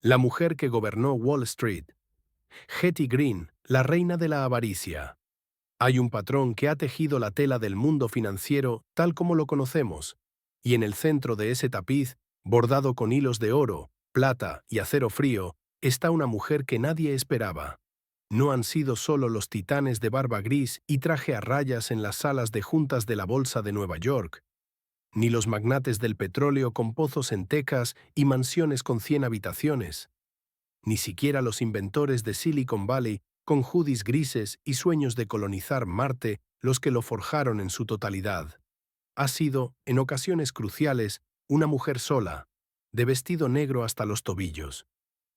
La mujer que gobernó Wall Street. Hetty Green, la reina de la avaricia. Hay un patrón que ha tejido la tela del mundo financiero tal como lo conocemos, y en el centro de ese tapiz, bordado con hilos de oro, plata y acero frío, está una mujer que nadie esperaba. No han sido solo los titanes de barba gris y traje a rayas en las salas de juntas de la Bolsa de Nueva York, ni los magnates del petróleo con pozos en Texas y mansiones con 100 habitaciones, ni siquiera los inventores de Silicon Valley con hoodies grises y sueños de colonizar Marte los que lo forjaron en su totalidad. Ha sido, en ocasiones cruciales, una mujer sola, de vestido negro hasta los tobillos,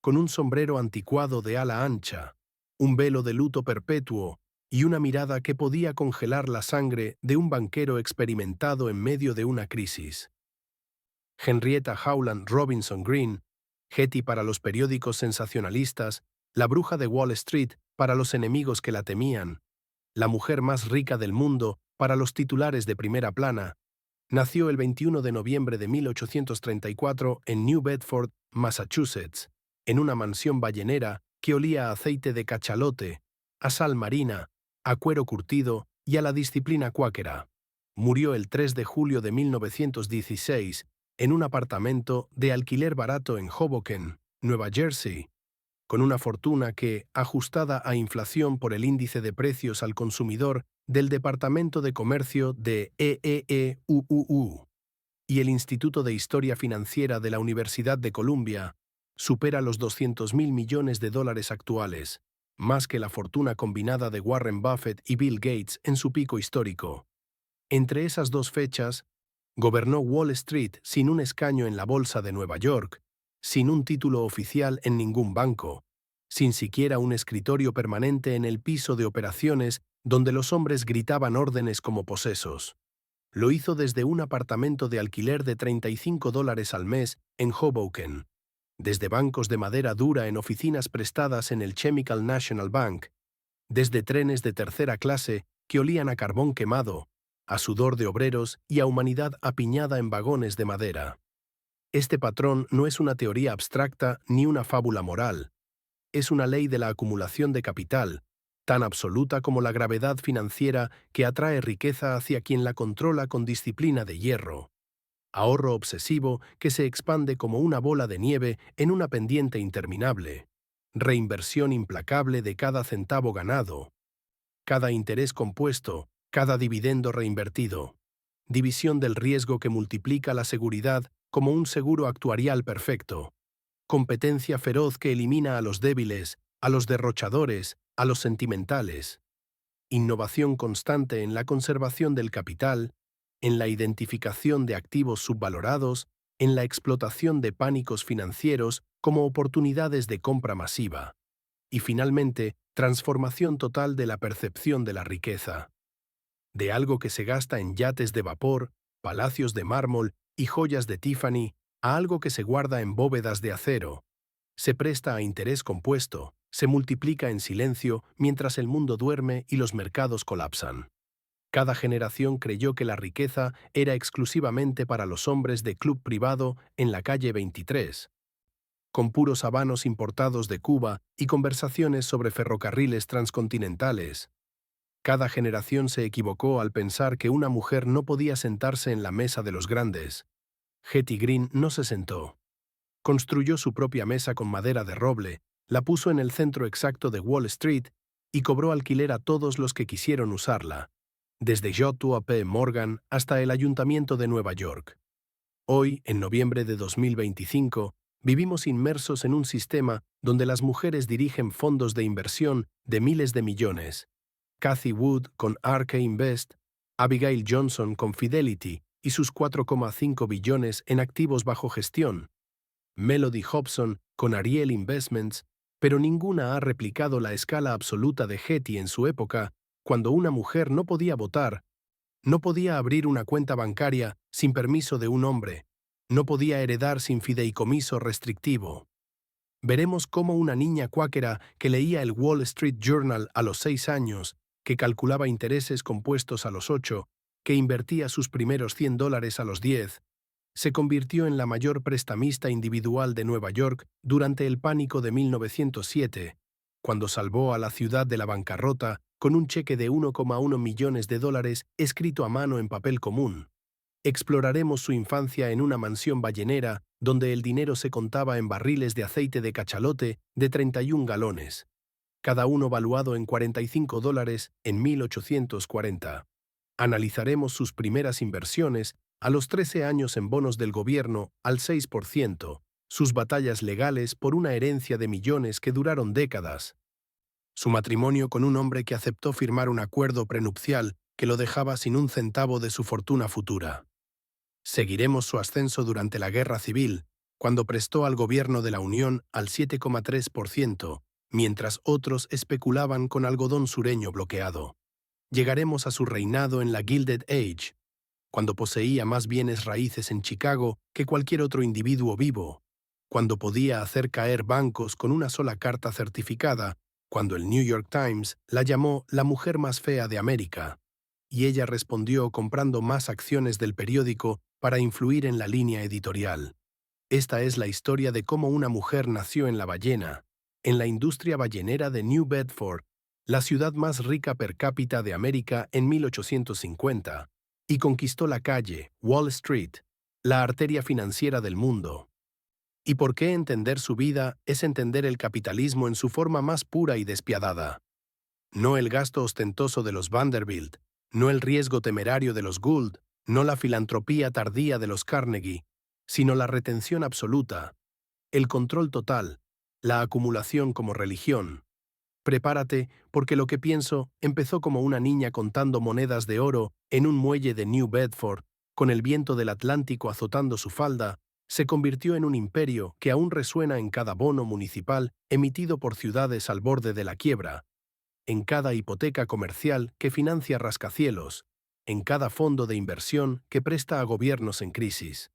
con un sombrero anticuado de ala ancha, un velo de luto perpetuo y una mirada que podía congelar la sangre de un banquero experimentado en medio de una crisis. Henrietta Howland Robinson Green, Hetty para los periódicos sensacionalistas, la bruja de Wall Street para los enemigos que la temían, la mujer más rica del mundo para los titulares de primera plana, nació el 21 de noviembre de 1834 en New Bedford, Massachusetts, en una mansión ballenera que olía a aceite de cachalote, a sal marina, a cuero curtido y a la disciplina cuáquera. Murió el 3 de julio de 1916 en un apartamento de alquiler barato en Hoboken, Nueva Jersey, con una fortuna que, ajustada a inflación por el índice de precios al consumidor del Departamento de Comercio de EEEUUU y el Instituto de Historia Financiera de la Universidad de Columbia, supera los 200.000 millones de dólares actuales, más que la fortuna combinada de Warren Buffett y Bill Gates en su pico histórico. Entre esas dos fechas, gobernó Wall Street sin un escaño en la Bolsa de Nueva York, sin un título oficial en ningún banco, sin siquiera un escritorio permanente en el piso de operaciones donde los hombres gritaban órdenes como posesos. Lo hizo desde un apartamento de alquiler de $35 al mes en Hoboken, desde bancos de madera dura en oficinas prestadas en el Chemical National Bank, desde trenes de tercera clase que olían a carbón quemado, a sudor de obreros y a humanidad apiñada en vagones de madera. Este patrón no es una teoría abstracta ni una fábula moral. Es una ley de la acumulación de capital, tan absoluta como la gravedad financiera que atrae riqueza hacia quien la controla con disciplina de hierro. Ahorro obsesivo que se expande como una bola de nieve en una pendiente interminable. Reinversión implacable de cada centavo ganado, cada interés compuesto, cada dividendo reinvertido. División del riesgo que multiplica la seguridad como un seguro actuarial perfecto. Competencia feroz que elimina a los débiles, a los derrochadores, a los sentimentales. Innovación constante en la conservación del capital, en la identificación de activos subvalorados, en la explotación de pánicos financieros como oportunidades de compra masiva. Y finalmente, transformación total de la percepción de la riqueza. De algo que se gasta en yates de vapor, palacios de mármol y joyas de Tiffany, a algo que se guarda en bóvedas de acero. Se presta a interés compuesto, se multiplica en silencio mientras el mundo duerme y los mercados colapsan. Cada generación creyó que la riqueza era exclusivamente para los hombres de club privado en la calle 23, con puros habanos importados de Cuba y conversaciones sobre ferrocarriles transcontinentales. Cada generación se equivocó al pensar que una mujer no podía sentarse en la mesa de los grandes. Hetty Green no se sentó. Construyó su propia mesa con madera de roble, la puso en el centro exacto de Wall Street y cobró alquiler a todos los que quisieron usarla, desde Joshua P. Morgan hasta el Ayuntamiento de Nueva York. Hoy, en noviembre de 2025, vivimos inmersos en un sistema donde las mujeres dirigen fondos de inversión de miles de millones. Cathie Wood con RK Invest, Abigail Johnson con Fidelity y sus 4,5 billones en activos bajo gestión, Melody Hobson con Ariel Investments, pero ninguna ha replicado la escala absoluta de Hetty en su época, cuando una mujer no podía votar, no podía abrir una cuenta bancaria sin permiso de un hombre, no podía heredar sin fideicomiso restrictivo. Veremos cómo una niña cuáquera que leía el Wall Street Journal a los 6 años, que calculaba intereses compuestos a los 8, que invertía sus primeros $100 a los 10, Se convirtió en la mayor prestamista individual de Nueva York durante el pánico de 1907, cuando salvó a la ciudad de la bancarrota con un cheque de 1,1 millones de dólares escrito a mano en papel común. Exploraremos su infancia en una mansión ballenera donde el dinero se contaba en barriles de aceite de cachalote de 31 galones, cada uno valuado en $45 en 1840. Analizaremos sus primeras inversiones a los 13 años en bonos del gobierno al 6%, sus batallas legales por una herencia de millones que duraron décadas, su matrimonio con un hombre que aceptó firmar un acuerdo prenupcial que lo dejaba sin un centavo de su fortuna futura. Seguiremos su ascenso durante la Guerra Civil, cuando prestó al gobierno de la Unión al 7,3%, mientras otros especulaban con algodón sureño bloqueado. Llegaremos a su reinado en la Gilded Age, cuando poseía más bienes raíces en Chicago que cualquier otro individuo vivo, cuando podía hacer caer bancos con una sola carta certificada, cuando el New York Times la llamó la mujer más fea de América, y ella respondió comprando más acciones del periódico para influir en la línea editorial. Esta es la historia de cómo una mujer nació en la ballena, en la industria ballenera de New Bedford, la ciudad más rica per cápita de América en 1850, y conquistó la calle, Wall Street, la arteria financiera del mundo. ¿Y por qué entender su vida es entender el capitalismo en su forma más pura y despiadada? No el gasto ostentoso de los Vanderbilt, no el riesgo temerario de los Gould, no la filantropía tardía de los Carnegie, sino la retención absoluta, el control total, la acumulación como religión. Prepárate, porque lo que pienso empezó como una niña contando monedas de oro en un muelle de New Bedford, con el viento del Atlántico azotando su falda, se convirtió en un imperio que aún resuena en cada bono municipal emitido por ciudades al borde de la quiebra, en cada hipoteca comercial que financia rascacielos, en cada fondo de inversión que presta a gobiernos en crisis.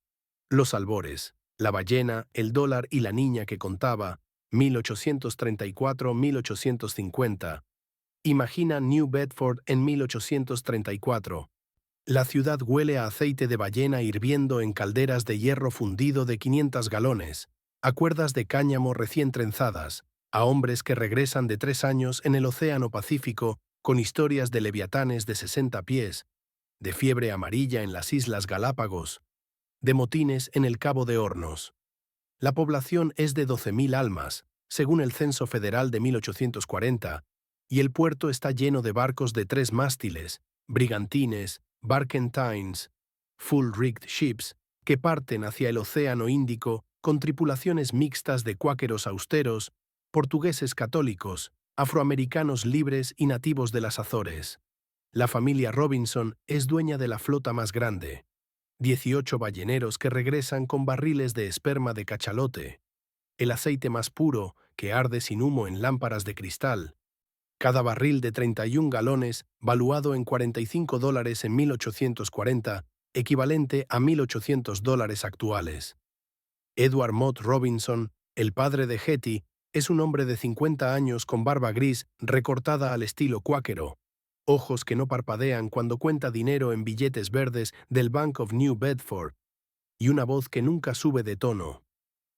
Los albores, la ballena, el dólar y la niña que contaba, 1834-1850. Imagina New Bedford en 1834. La ciudad huele a aceite de ballena hirviendo en calderas de hierro fundido de 500 galones, a cuerdas de cáñamo recién trenzadas, a hombres que regresan de 3 años en el Océano Pacífico con historias de leviatanes de 60 pies, de fiebre amarilla en las Islas Galápagos, de motines en el Cabo de Hornos. La población es de 12.000 almas, según el Censo Federal de 1840, y el puerto está lleno de barcos de 3 mástiles, brigantines, barkentines, full-rigged ships, que parten hacia el Océano Índico con tripulaciones mixtas de cuáqueros austeros, portugueses católicos, afroamericanos libres y nativos de las Azores. La familia Robinson es dueña de la flota más grande. 18 balleneros que regresan con barriles de esperma de cachalote, el aceite más puro que arde sin humo en lámparas de cristal, cada barril de 31 galones valuado en $45 en 1840, equivalente a $1.800 actuales. Edward Mott Robinson, el padre de Hetty, es un hombre de 50 años con barba gris recortada al estilo cuáquero, ojos que no parpadean cuando cuenta dinero en billetes verdes del Bank of New Bedford, y una voz que nunca sube de tono.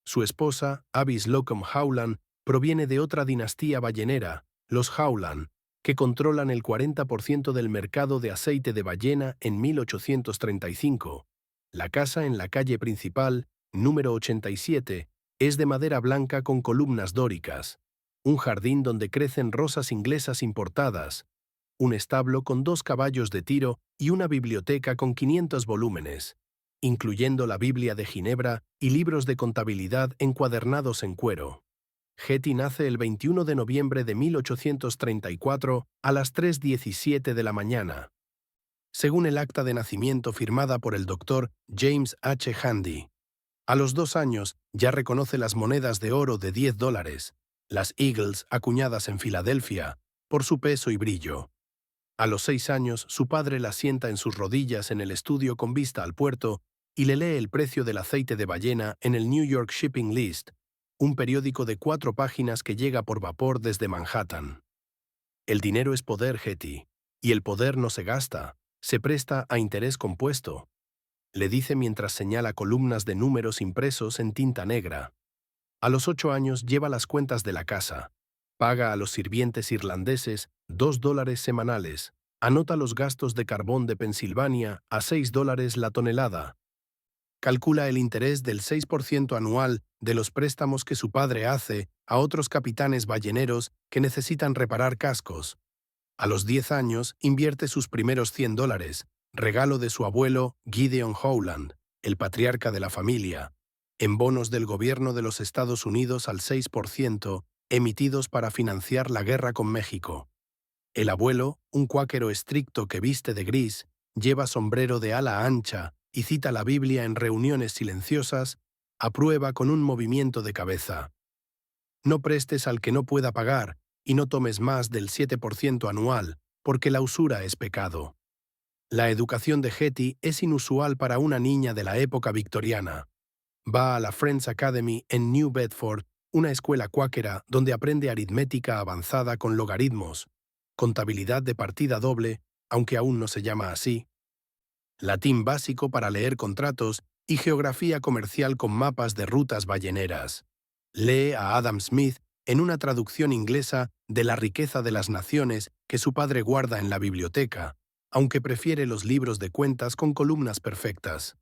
Su esposa, Abby Slocum Howland, proviene de otra dinastía ballenera, los Howland, que controlan el 40% del mercado de aceite de ballena en 1835. La casa en la calle principal, número 87, es de madera blanca con columnas dóricas, un jardín donde crecen rosas inglesas importadas, un establo con 2 caballos de tiro y una biblioteca con 500 volúmenes, incluyendo la Biblia de Ginebra y libros de contabilidad encuadernados en cuero. Hetty nace el 21 de noviembre de 1834 a las 3:17 de la mañana, según el acta de nacimiento firmada por el doctor James H. Handy. A los 2 años ya reconoce las monedas de oro de $10, las Eagles acuñadas en Filadelfia, por su peso y brillo. A los 6 años, su padre la sienta en sus rodillas en el estudio con vista al puerto y le lee el precio del aceite de ballena en el New York Shipping List, un periódico de 4 páginas que llega por vapor desde Manhattan. El dinero es poder, Hetty, y el poder no se gasta, se presta a interés compuesto. le dice mientras señala columnas de números impresos en tinta negra. A los 8 años lleva las cuentas de la casa. Paga a los sirvientes irlandeses $2 semanales. Anota los gastos de carbón de Pensilvania a $6 la tonelada. Calcula el interés del 6% anual de los préstamos que su padre hace a otros capitanes balleneros que necesitan reparar cascos. A los 10 años invierte sus primeros $100, regalo de su abuelo Gideon Howland, el patriarca de la familia, en bonos del gobierno de los Estados Unidos al 6%, emitidos para financiar la guerra con México. El abuelo, un cuáquero estricto que viste de gris, lleva sombrero de ala ancha y cita la Biblia en reuniones silenciosas, aprueba con un movimiento de cabeza. No prestes al que no pueda pagar y no tomes más del 7% anual, porque la usura es pecado. La educación de Hetty es inusual para una niña de la época victoriana. Va a la Friends Academy en New Bedford, una escuela cuáquera donde aprende aritmética avanzada con logaritmos, contabilidad de partida doble, aunque aún no se llama así, latín básico para leer contratos y geografía comercial con mapas de rutas balleneras. Lee a Adam Smith en una traducción inglesa de La riqueza de las naciones que su padre guarda en la biblioteca, aunque prefiere los libros de cuentas con columnas perfectas.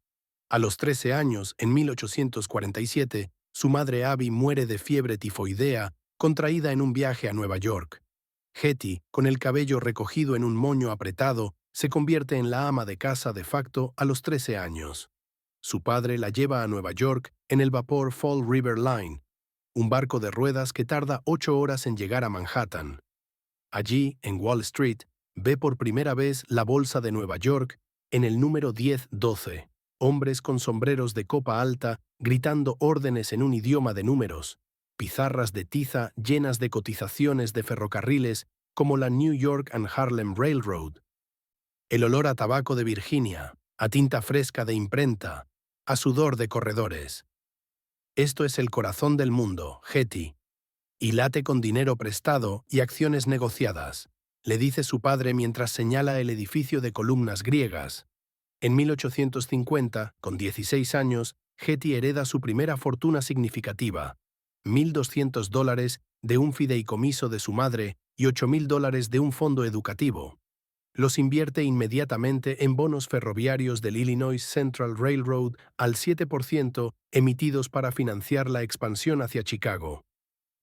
A los 13 años, en 1847, su madre Abby muere de fiebre tifoidea contraída en un viaje a Nueva York. Hetty, con el cabello recogido en un moño apretado, se convierte en la ama de casa de facto a los 13 años. Su padre la lleva a Nueva York en el vapor Fall River Line, un barco de ruedas que tarda 8 horas en llegar a Manhattan. Allí, en Wall Street, ve por primera vez la Bolsa de Nueva York en el número 1012, hombres con sombreros de copa alta gritando órdenes en un idioma de números, pizarras de tiza llenas de cotizaciones de ferrocarriles como la New York and Harlem Railroad, el olor a tabaco de Virginia, a tinta fresca de imprenta, a sudor de corredores. Esto es el corazón del mundo, Hetty, y late con dinero prestado y acciones negociadas, le dice su padre mientras señala el edificio de columnas griegas. En 1850, con 16 años, Hetty hereda su primera fortuna significativa, $1,200 de un fideicomiso de su madre y $8,000 de un fondo educativo. Los invierte inmediatamente en bonos ferroviarios del Illinois Central Railroad al 7%, emitidos para financiar la expansión hacia Chicago.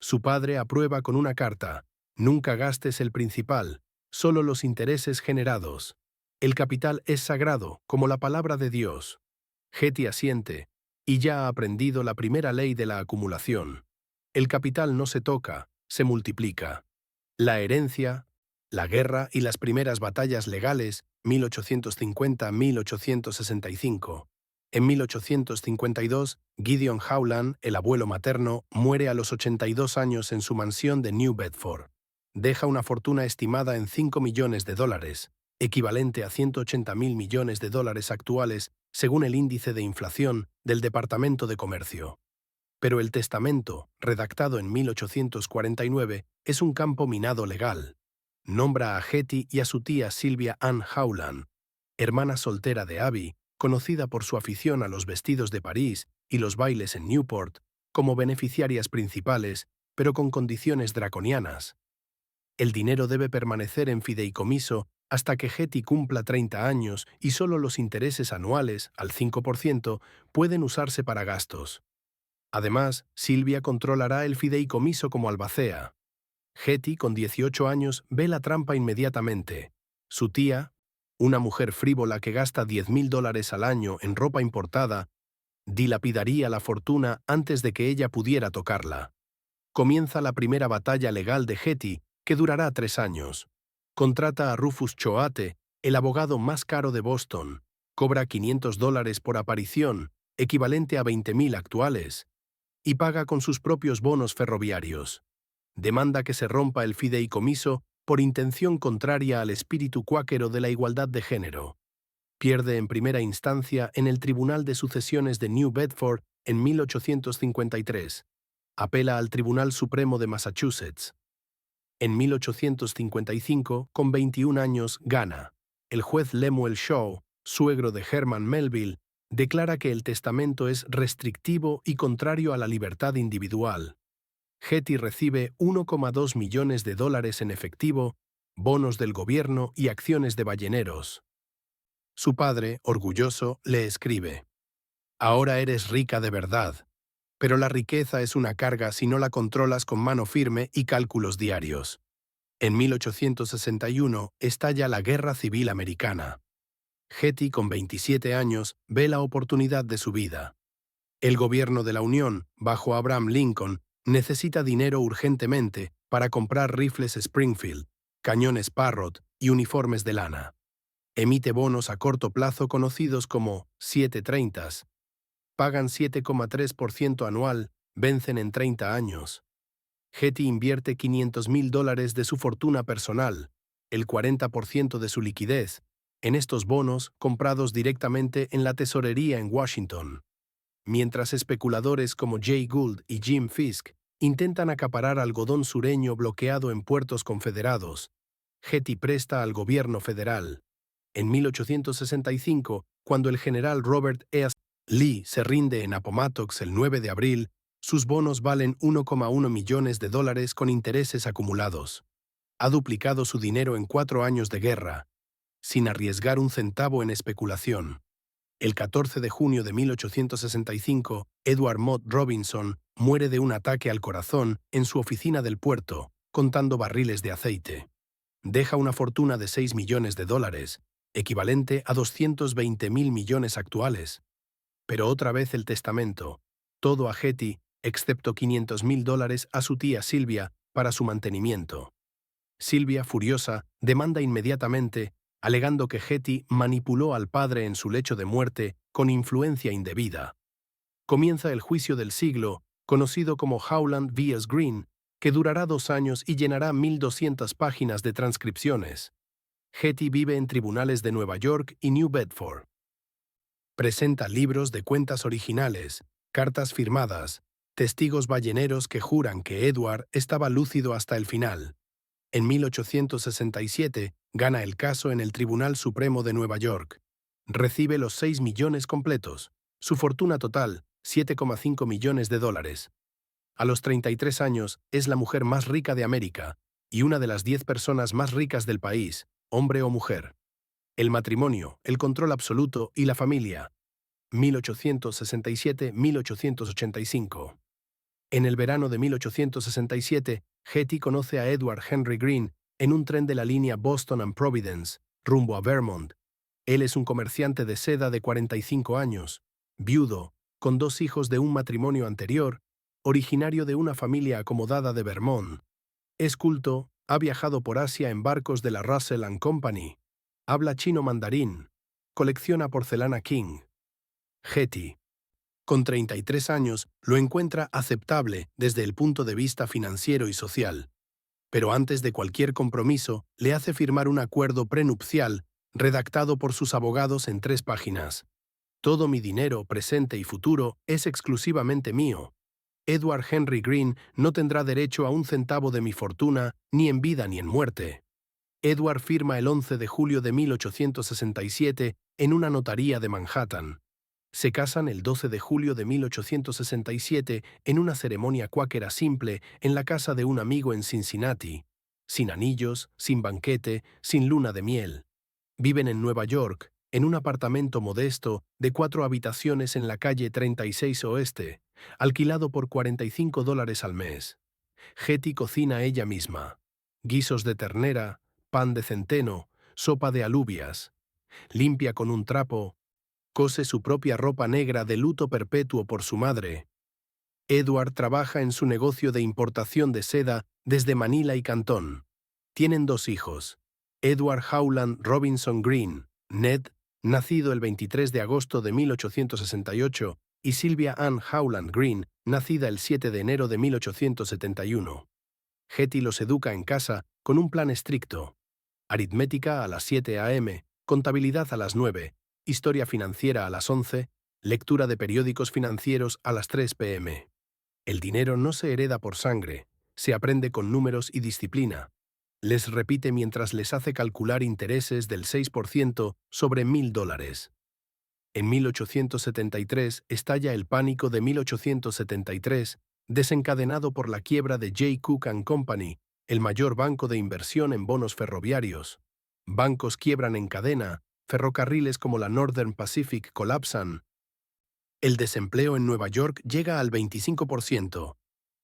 Su padre aprueba con una carta: nunca gastes el principal, solo los intereses generados. El capital es sagrado, como la palabra de Dios. Hetty asiente, y ya ha aprendido la primera ley de la acumulación. El capital no se toca, se multiplica. La herencia, la guerra y las primeras batallas legales, 1850-1865. En 1852, Gideon Howland, el abuelo materno, muere a los 82 años en su mansión de New Bedford. Deja una fortuna estimada en $5 millones, equivalente a 180.000 millones de dólares actuales, según el índice de inflación del Departamento de Comercio. Pero el testamento, redactado en 1849, es un campo minado legal. Nombra a Hetty y a su tía Sylvia Ann Howland, hermana soltera de Abby, conocida por su afición a los vestidos de París y los bailes en Newport, como beneficiarias principales, pero con condiciones draconianas. El dinero debe permanecer en fideicomiso hasta que Hetty cumpla 30 años y solo los intereses anuales, al 5%, pueden usarse para gastos. Además, Sylvia controlará el fideicomiso como albacea. Hetty, con 18 años, ve la trampa inmediatamente. Su tía, una mujer frívola que gasta $10,000 al año en ropa importada, dilapidaría la fortuna antes de que ella pudiera tocarla. Comienza la primera batalla legal de Hetty, que durará 3 años. Contrata a Rufus Choate, el abogado más caro de Boston. Cobra $500 por aparición, equivalente a 20.000 actuales, y paga con sus propios bonos ferroviarios. Demanda que se rompa el fideicomiso por intención contraria al espíritu cuáquero de la igualdad de género. Pierde en primera instancia en el Tribunal de Sucesiones de New Bedford en 1853. Apela al Tribunal Supremo de Massachusetts. En 1855, con 21 años, gana. El juez Lemuel Shaw, suegro de Herman Melville, declara que el testamento es restrictivo y contrario a la libertad individual. Hetty recibe 1,2 millones de dólares en efectivo, bonos del gobierno y acciones de balleneros. Su padre, orgulloso, le escribe: «Ahora eres rica de verdad, pero la riqueza es una carga si no la controlas con mano firme y cálculos diarios». En 1861 estalla la Guerra Civil Americana. Hetty, con 27 años, ve la oportunidad de su vida. El gobierno de la Unión, bajo Abraham Lincoln, necesita dinero urgentemente para comprar rifles Springfield, cañones Parrott y uniformes de lana. Emite bonos a corto plazo conocidos como 730s. Pagan 7,3% anual, vencen en 30 años. Hetty invierte $500,000 de su fortuna personal, el 40% de su liquidez, en estos bonos comprados directamente en la tesorería en Washington. Mientras especuladores como Jay Gould y Jim Fisk intentan acaparar algodón sureño bloqueado en puertos confederados, Hetty presta al gobierno federal. En 1865, cuando el general Robert E. Lee se rinde en Appomattox el 9 de abril, sus bonos valen 1,1 millones de dólares con intereses acumulados. Ha duplicado su dinero en 4 años de guerra, sin arriesgar un centavo en especulación. El 14 de junio de 1865, Edward Mott Robinson muere de un ataque al corazón en su oficina del puerto, contando barriles de aceite. Deja una fortuna de 6 millones de dólares, equivalente a 220,000 millones actuales. Pero otra vez el testamento, todo a Hetty, excepto 500,000 dólares a su tía Sylvia para su mantenimiento. Sylvia, furiosa, demanda inmediatamente, alegando que Hetty manipuló al padre en su lecho de muerte con influencia indebida. Comienza el juicio del siglo, conocido como Howland vs. Green, que durará 2 años y llenará 1.200 páginas de transcripciones. Hetty vive en tribunales de Nueva York y New Bedford. Presenta libros de cuentas originales, cartas firmadas, testigos balleneros que juran que Edward estaba lúcido hasta el final. En 1867 gana el caso en el Tribunal Supremo de Nueva York. Recibe los 6 millones completos. Su fortuna total, 7,5 millones de dólares. A los 33 años es la mujer más rica de América y una de las 10 personas más ricas del país, hombre o mujer. El matrimonio, el control absoluto y la familia. 1867-1885. En el verano de 1867, Hetty conoce a Edward Henry Green en un tren de la línea Boston and Providence, rumbo a Vermont. Él es un comerciante de seda de 45 años, viudo, con 2 hijos de un matrimonio anterior, originario de una familia acomodada de Vermont. Es culto, ha viajado por Asia en barcos de la Russell and Company, habla chino mandarín, colecciona porcelana King. Hetty, con 33 años, lo encuentra aceptable desde el punto de vista financiero y social. Pero antes de cualquier compromiso, le hace firmar un acuerdo prenupcial redactado por sus abogados en 3 páginas. Todo mi dinero, presente y futuro, es exclusivamente mío. Edward Henry Green no tendrá derecho a un centavo de mi fortuna, ni en vida ni en muerte. Edward firma el 11 de julio de 1867 en una notaría de Manhattan. Se casan el 12 de julio de 1867 en una ceremonia cuáquera simple en la casa de un amigo en Cincinnati. Sin anillos, sin banquete, sin luna de miel. Viven en Nueva York, en un apartamento modesto de 4 habitaciones en la calle 36 Oeste, alquilado por $45 al mes. Hetty cocina ella misma. Guisos de ternera, pan de centeno, sopa de alubias. Limpia con un trapo. Cose su propia ropa negra de luto perpetuo por su madre. Edward trabaja en su negocio de importación de seda desde Manila y Cantón. Tienen 2 hijos. Edward Howland Robinson Green, Ned, nacido el 23 de agosto de 1868, y Sylvia Ann Howland Green, nacida el 7 de enero de 1871. Hetty los educa en casa con un plan estricto. Aritmética a las 7 a.m., contabilidad a las 9, historia financiera a las 11, lectura de periódicos financieros a las 3 p.m. El dinero no se hereda por sangre, se aprende con números y disciplina. Les repite mientras les hace calcular intereses del 6% sobre $1,000. En 1873 estalla el pánico de 1873, desencadenado por la quiebra de J. Cook & Company, el mayor banco de inversión en bonos ferroviarios. Bancos quiebran en cadena, ferrocarriles como la Northern Pacific colapsan. El desempleo en Nueva York llega al 25%.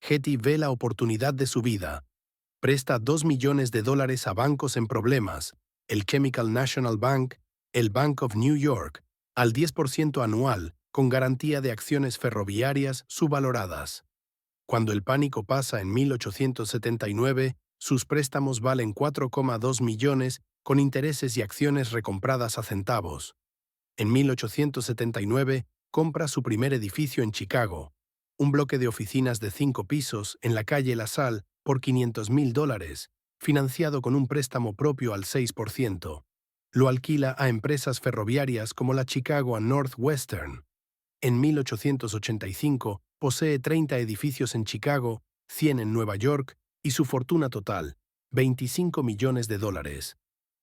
Getty ve la oportunidad de su vida. Presta $2 millones a bancos en problemas, el Chemical National Bank, el Bank of New York, al 10% anual, con garantía de acciones ferroviarias subvaloradas. Cuando el pánico pasa en 1879, sus préstamos valen 4,2 millones con intereses y acciones recompradas a centavos. En 1879, compra su primer edificio en Chicago, un bloque de oficinas de 5 pisos en la calle La Salle por $500,000, financiado con un préstamo propio al 6%. Lo alquila a empresas ferroviarias como la Chicago and Northwestern. En 1885, posee 30 edificios en Chicago, 100 en Nueva York y su fortuna total, $25 millones.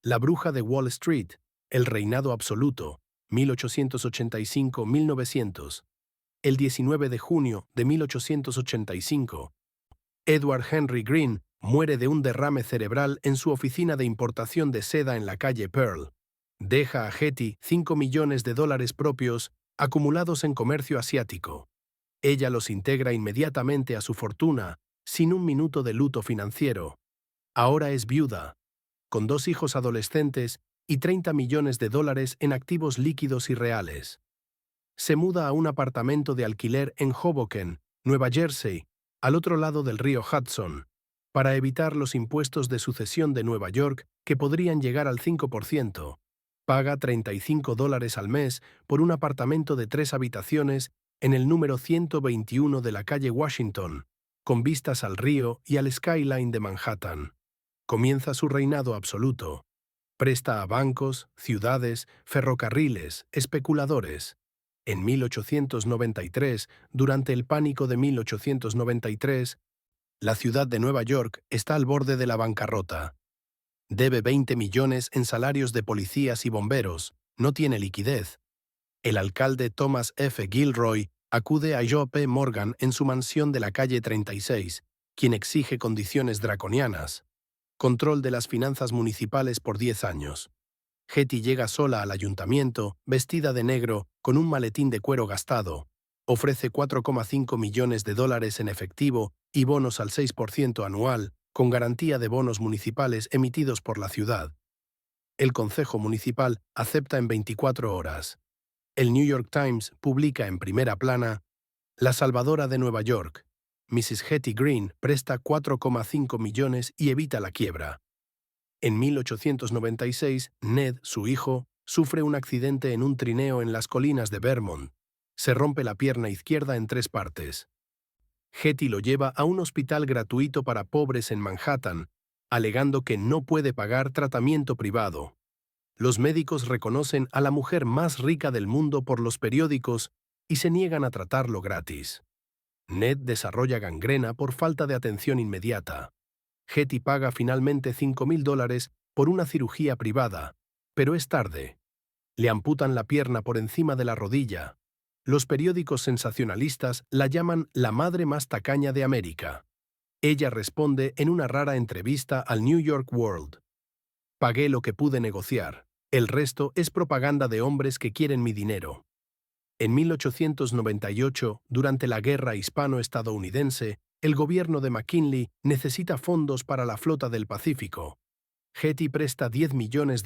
La bruja de Wall Street, el reinado absoluto, 1885-1900. El 19 de junio de 1885, Edward Henry Green muere de un derrame cerebral en su oficina de importación de seda en la calle Pearl. Deja a Getty $5 millones propios acumulados en comercio asiático. Ella los integra inmediatamente a su fortuna, sin un minuto de luto financiero. Ahora es viuda, con 2 hijos adolescentes y $30 millones en activos líquidos y reales. Se muda a un apartamento de alquiler en Hoboken, Nueva Jersey, al otro lado del río Hudson, para evitar los impuestos de sucesión de Nueva York que podrían llegar al 5%. Paga $35 al mes por un apartamento de 3 habitaciones en el número 121 de la calle Washington, con vistas al río y al skyline de Manhattan. Comienza su reinado absoluto. Presta a bancos, ciudades, ferrocarriles, especuladores. En 1893, durante el pánico de 1893, la ciudad de Nueva York está al borde de la bancarrota. Debe 20 millones en salarios de policías y bomberos, no tiene liquidez. El alcalde Thomas F. Gilroy acude a J.P. Morgan en su mansión de la calle 36, quien exige condiciones draconianas. Control de las finanzas municipales por 10 años. Getty llega sola al ayuntamiento, vestida de negro, con un maletín de cuero gastado. Ofrece $4,5 millones en efectivo y bonos al 6% anual, con garantía de bonos municipales emitidos por la ciudad. El Concejo Municipal acepta en 24 horas. El New York Times publica en primera plana: La salvadora de Nueva York. Mrs. Getty Green presta 4,5 millones y evita la quiebra. En 1896, Ned, su hijo, sufre un accidente en un trineo en las colinas de Vermont. Se rompe la pierna izquierda en 3 partes. Getty lo lleva a un hospital gratuito para pobres en Manhattan, alegando que no puede pagar tratamiento privado. Los médicos reconocen a la mujer más rica del mundo por los periódicos y se niegan a tratarlo gratis. Ned desarrolla gangrena por falta de atención inmediata. Getty paga finalmente $5,000 por una cirugía privada, pero es tarde. Le amputan la pierna por encima de la rodilla. Los periódicos sensacionalistas la llaman la madre más tacaña de América. Ella responde en una rara entrevista al New York World: Pagué lo que pude negociar. El resto es propaganda de hombres que quieren mi dinero. En 1898, durante la Guerra Hispano-Estadounidense, el gobierno de McKinley necesita fondos para la flota del Pacífico. Getty presta $10 millones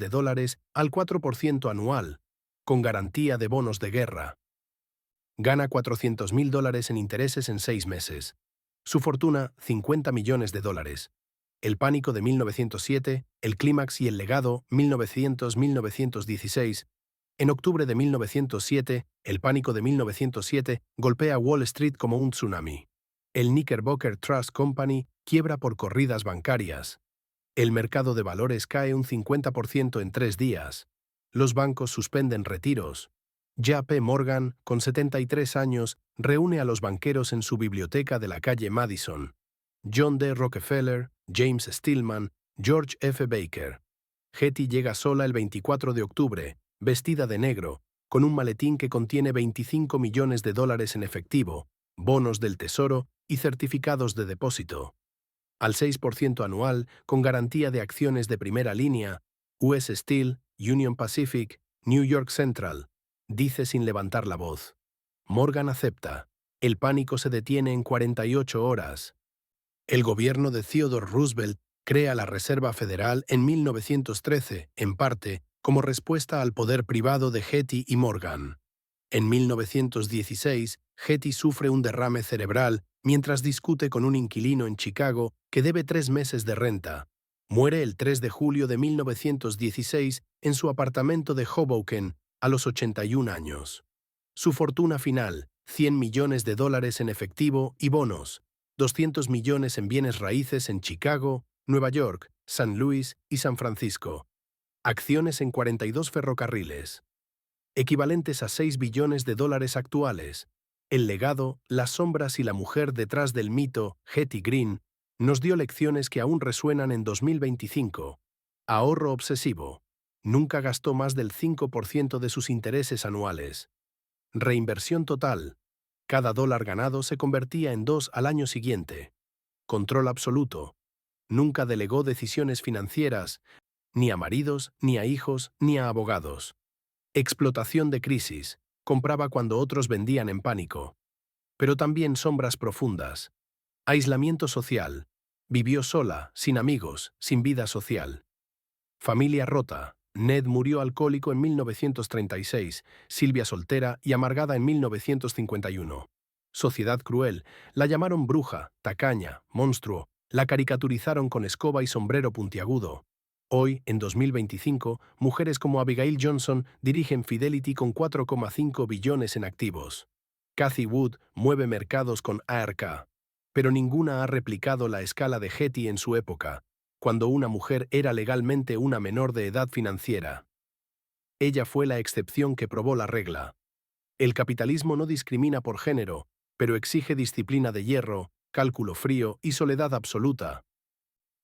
al 4% anual, con garantía de bonos de guerra. Gana $400,000 en intereses en 6 meses. Su fortuna, $50 millones. El pánico de 1907, el clímax y el legado, 1900-1916. En octubre de 1907, el pánico de 1907 golpea Wall Street como un tsunami. El Knickerbocker Trust Company quiebra por corridas bancarias. El mercado de valores cae un 50% en 3 días. Los bancos suspenden retiros. J.P. Morgan, con 73 años, reúne a los banqueros en su biblioteca de la calle Madison. John D. Rockefeller, James Stillman, George F. Baker. Getty llega sola el 24 de octubre, vestida de negro, con un maletín que contiene 25 millones de dólares en efectivo, bonos del tesoro y certificados de depósito. Al 6% anual, con garantía de acciones de primera línea, US Steel, Union Pacific, New York Central, dice sin levantar la voz. Morgan acepta. El pánico se detiene en 48 horas. El gobierno de Theodore Roosevelt crea la Reserva Federal en 1913, en parte, como respuesta al poder privado de Getty y Morgan. En 1916, Getty sufre un derrame cerebral mientras discute con un inquilino en Chicago que debe 3 meses de renta. Muere el 3 de julio de 1916 en su apartamento de Hoboken, a los 81 años. Su fortuna final, 100 millones de dólares en efectivo y bonos, 200 millones en bienes raíces en Chicago, Nueva York, San Luis y San Francisco. Acciones en 42 ferrocarriles, equivalentes a 6 billones de dólares actuales. El legado, las sombras y la mujer detrás del mito, Getty Green, nos dio lecciones que aún resuenan en 2025. Ahorro obsesivo. Nunca gastó más del 5% de sus intereses anuales. Reinversión total. Cada dólar ganado se convertía en 2 al año siguiente. Control absoluto. Nunca delegó decisiones financieras, ni a maridos, ni a hijos, ni a abogados. Explotación de crisis. Compraba cuando otros vendían en pánico. Pero también sombras profundas. Aislamiento social. Vivió sola, sin amigos, sin vida social. Familia rota. Ned murió alcohólico en 1936, Silvia soltera y amargada en 1951. Sociedad cruel. La llamaron bruja, tacaña, monstruo. La caricaturizaron con escoba y sombrero puntiagudo. Hoy, en 2025, mujeres como Abigail Johnson dirigen Fidelity con 4,5 billones en activos. Cathie Wood mueve mercados con ARK. Pero ninguna ha replicado la escala de Getty en su época, cuando una mujer era legalmente una menor de edad financiera. Ella fue la excepción que probó la regla. El capitalismo no discrimina por género, pero exige disciplina de hierro, cálculo frío y soledad absoluta.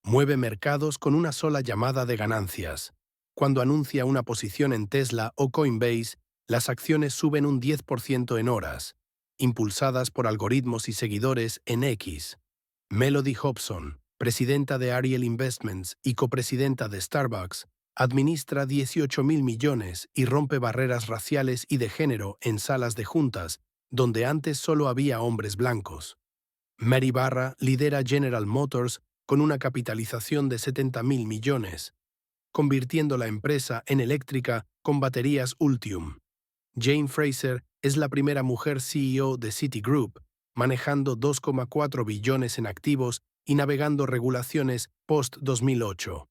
Mueve mercados con una sola llamada de ganancias. Cuando anuncia una posición en Tesla o Coinbase, las acciones suben un 10% en horas, impulsadas por algoritmos y seguidores en X. Melody Hobson, presidenta de Ariel Investments y copresidenta de Starbucks, administra 18.000 millones y rompe barreras raciales y de género en salas de juntas, donde antes solo había hombres blancos. Mary Barra lidera General Motors con una capitalización de 70.000 millones, convirtiendo la empresa en eléctrica con baterías Ultium. Jane Fraser es la primera mujer CEO de Citigroup, manejando 2,4 billones en activos y navegando regulaciones post-2008.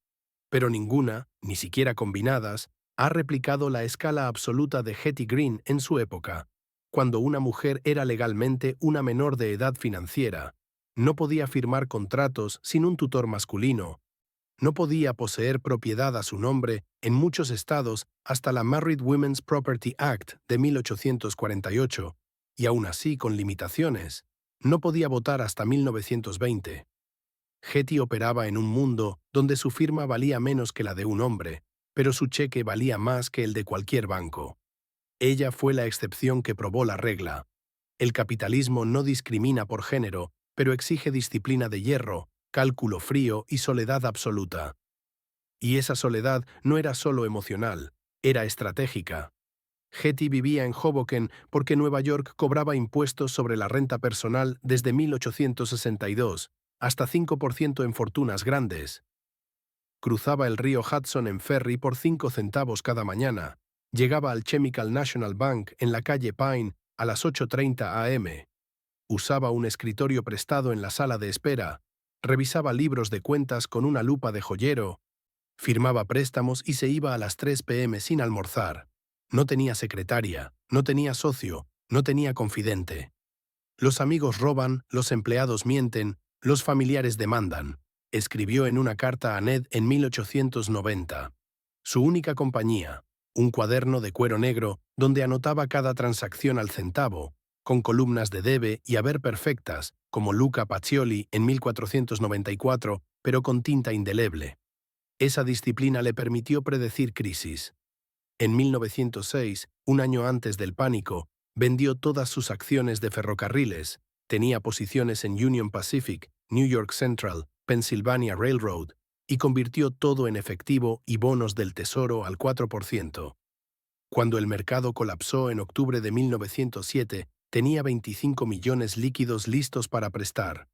Pero ninguna, ni siquiera combinadas, ha replicado la escala absoluta de Getty Green en su época, cuando una mujer era legalmente una menor de edad financiera, no podía firmar contratos sin un tutor masculino, no podía poseer propiedad a su nombre en muchos estados hasta la Married Women's Property Act de 1848, y aún así con limitaciones, no podía votar hasta 1920. Getty operaba en un mundo donde su firma valía menos que la de un hombre, pero su cheque valía más que el de cualquier banco. Ella fue la excepción que probó la regla. El capitalismo no discrimina por género, pero exige disciplina de hierro, cálculo frío y soledad absoluta. Y esa soledad no era solo emocional, era estratégica. Getty vivía en Hoboken porque Nueva York cobraba impuestos sobre la renta personal desde 1862, hasta 5% en fortunas grandes. Cruzaba el río Hudson en ferry por 5 centavos cada mañana. Llegaba al Chemical National Bank en la calle Pine a las 8:30 am. Usaba un escritorio prestado en la sala de espera, revisaba libros de cuentas con una lupa de joyero, firmaba préstamos y se iba a las 3 p.m. sin almorzar. No tenía secretaria, no tenía socio, no tenía confidente. Los amigos roban, los empleados mienten, los familiares demandan, escribió en una carta a Ned en 1890. Su única compañía, un cuaderno de cuero negro donde anotaba cada transacción al centavo, con columnas de debe y haber perfectas, como Luca Pacioli en 1494, pero con tinta indeleble. Esa disciplina le permitió predecir crisis. En 1906, un año antes del pánico, vendió todas sus acciones de ferrocarriles, tenía posiciones en Union Pacific, New York Central, Pennsylvania Railroad, y convirtió todo en efectivo y bonos del Tesoro al 4%. Cuando el mercado colapsó en octubre de 1907, tenía 25 millones líquidos listos para prestar.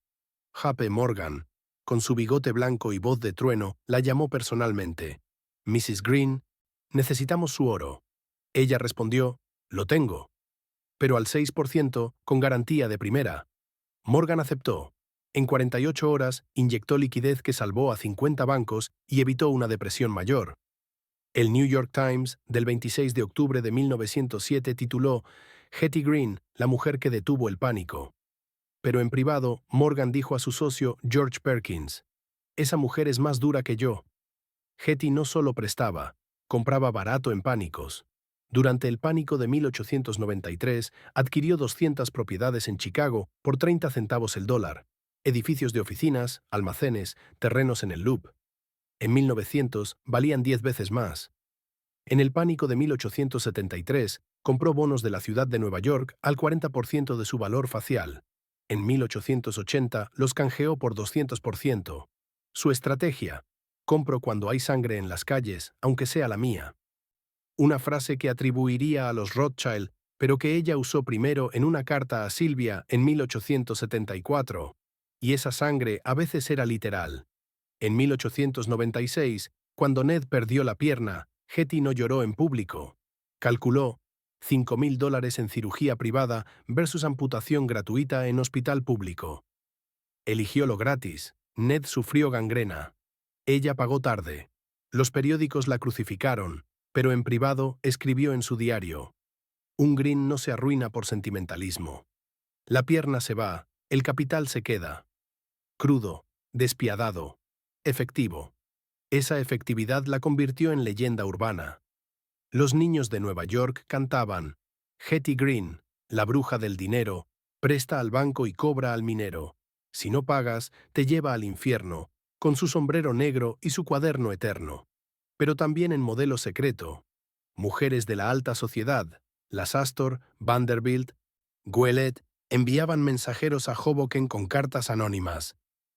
J.P. Morgan, con su bigote blanco y voz de trueno, la llamó personalmente. Mrs. Green, necesitamos su oro. Ella respondió, lo tengo. Pero al 6%, con garantía de primera. Morgan aceptó. En 48 horas, inyectó liquidez que salvó a 50 bancos y evitó una depresión mayor. El New York Times, del 26 de octubre de 1907, tituló Hetty Green, la mujer que detuvo el pánico. Pero en privado, Morgan dijo a su socio George Perkins, esa mujer es más dura que yo. Hetty no solo prestaba, compraba barato en pánicos. Durante el pánico de 1893, adquirió 200 propiedades en Chicago por 30 centavos el dólar, edificios de oficinas, almacenes, terrenos en el Loop. En 1900 valían 10 veces más. En el pánico de 1873, compró bonos de la ciudad de Nueva York al 40% de su valor facial. En 1880 los canjeó por 200%. Su estrategia: compro cuando hay sangre en las calles, aunque sea la mía. Una frase que atribuiría a los Rothschild, pero que ella usó primero en una carta a Sylvia en 1874. Y esa sangre a veces era literal. En 1896, cuando Ned perdió la pierna, Hetty no lloró en público. Calculó $5.000 en cirugía privada versus amputación gratuita en hospital público. Eligió lo gratis. Ned sufrió gangrena. Ella pagó tarde. Los periódicos la crucificaron, pero en privado escribió en su diario: un Green no se arruina por sentimentalismo. La pierna se va, el capital se queda. Crudo, despiadado, efectivo. Esa efectividad la convirtió en leyenda urbana. Los niños de Nueva York cantaban: Hetty Green, la bruja del dinero, presta al banco y cobra al minero. Si no pagas, te lleva al infierno, con su sombrero negro y su cuaderno eterno. Pero también en modelo secreto. Mujeres de la alta sociedad, las Astor, Vanderbilt, Gwinnett, enviaban mensajeros a Hoboken con cartas anónimas.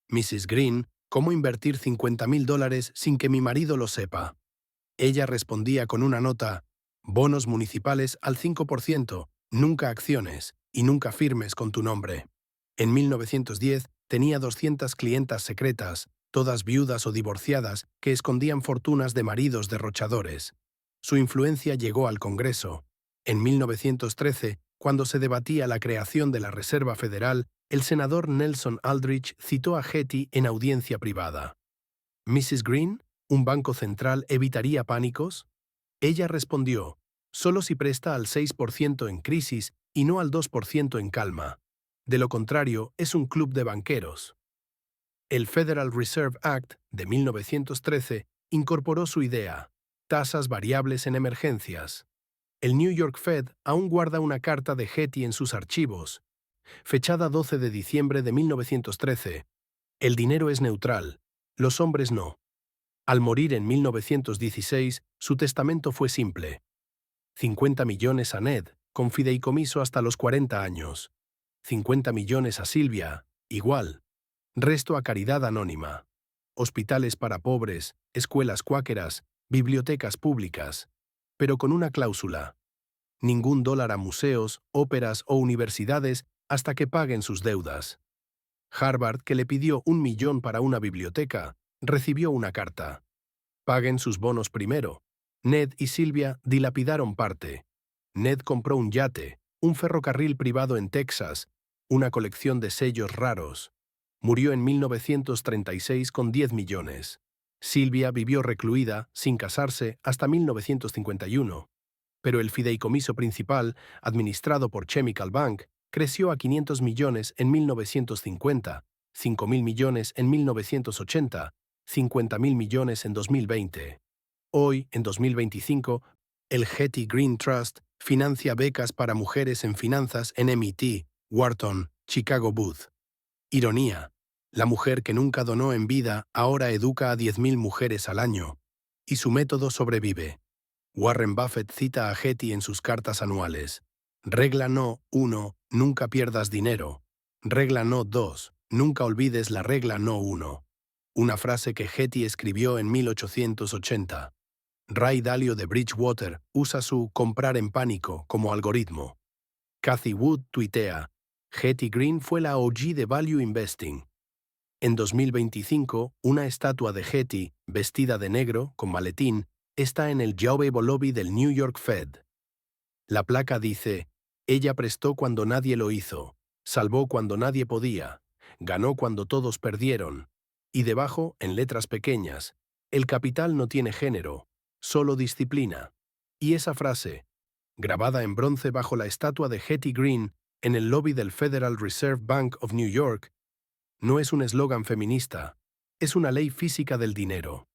Mrs. Green, ¿cómo invertir $50.000 sin que mi marido lo sepa? Ella respondía con una nota: bonos municipales al 5%, nunca acciones, y nunca firmes con tu nombre. En 1910 tenía 200 clientas secretas, todas viudas o divorciadas, que escondían fortunas de maridos derrochadores. Su influencia llegó al Congreso. En 1913, cuando se debatía la creación de la Reserva Federal, el senador Nelson Aldrich citó a Hetty en audiencia privada. ¿Mrs. Green, un banco central evitaría pánicos? Ella respondió: solo si presta al 6% en crisis y no al 2% en calma. De lo contrario, es un club de banqueros. El Federal Reserve Act de 1913 incorporó su idea: tasas variables en emergencias. El New York Fed aún guarda una carta de Hetty en sus archivos, fechada 12 de diciembre de 1913. El dinero es neutral, los hombres no. Al morir en 1916, su testamento fue simple: 50 millones a Ned, con fideicomiso hasta los 40 años. 50 millones a Sylvia, igual. Resto a caridad anónima. Hospitales para pobres, escuelas cuáqueras, bibliotecas públicas. Pero con una cláusula: ningún dólar a museos, óperas o universidades hasta que paguen sus deudas. Harvard, que le pidió 1 millón para una biblioteca, recibió una carta: paguen sus bonos primero. Ned y Sylvia dilapidaron parte. Ned compró un yate, un ferrocarril privado en Texas, una colección de sellos raros. Murió en 1936 con 10 millones. Sylvia vivió recluida, sin casarse, hasta 1951. Pero el fideicomiso principal, administrado por Chemical Bank, creció a 500 millones en 1950, 5.000 millones en 1980, 50.000 millones en 2020. Hoy, en 2025, el Hetty Green Trust financia becas para mujeres en finanzas en MIT, Wharton, Chicago Booth. Ironía: la mujer que nunca donó en vida ahora educa a 10.000 mujeres al año. Y su método sobrevive. Warren Buffett cita a Getty en sus cartas anuales. Regla no 1. Nunca pierdas dinero. Regla no 2. Nunca olvides la regla no 1. Una frase que Getty escribió en 1880. Ray Dalio de Bridgewater usa su comprar en pánico como algoritmo. Cathie Wood tuitea, Getty Green fue la OG de Value Investing. En 2025, una estatua de Getty, vestida de negro, con maletín, está en el Jaubevo Lobby del New York Fed. La placa dice, ella prestó cuando nadie lo hizo, salvó cuando nadie podía, ganó cuando todos perdieron. Y debajo, en letras pequeñas, el capital no tiene género, solo disciplina. Y esa frase, grabada en bronce bajo la estatua de Getty Green en el lobby del Federal Reserve Bank of New York, no es un eslogan feminista, es una ley física del dinero.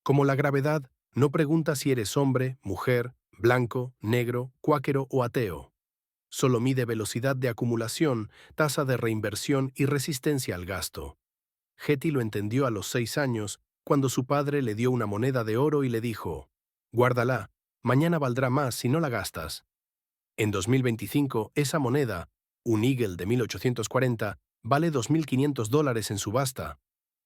Como la gravedad, no pregunta si eres hombre, mujer, blanco, negro, cuáquero o ateo. Solo mide velocidad de acumulación, tasa de reinversión y resistencia al gasto. Getty lo entendió a los 6 años, cuando su padre le dio una moneda de oro y le dijo, «Guárdala, mañana valdrá más si no la gastas». En 2025, esa moneda, un Eagle de 1840, vale $2.500 en subasta.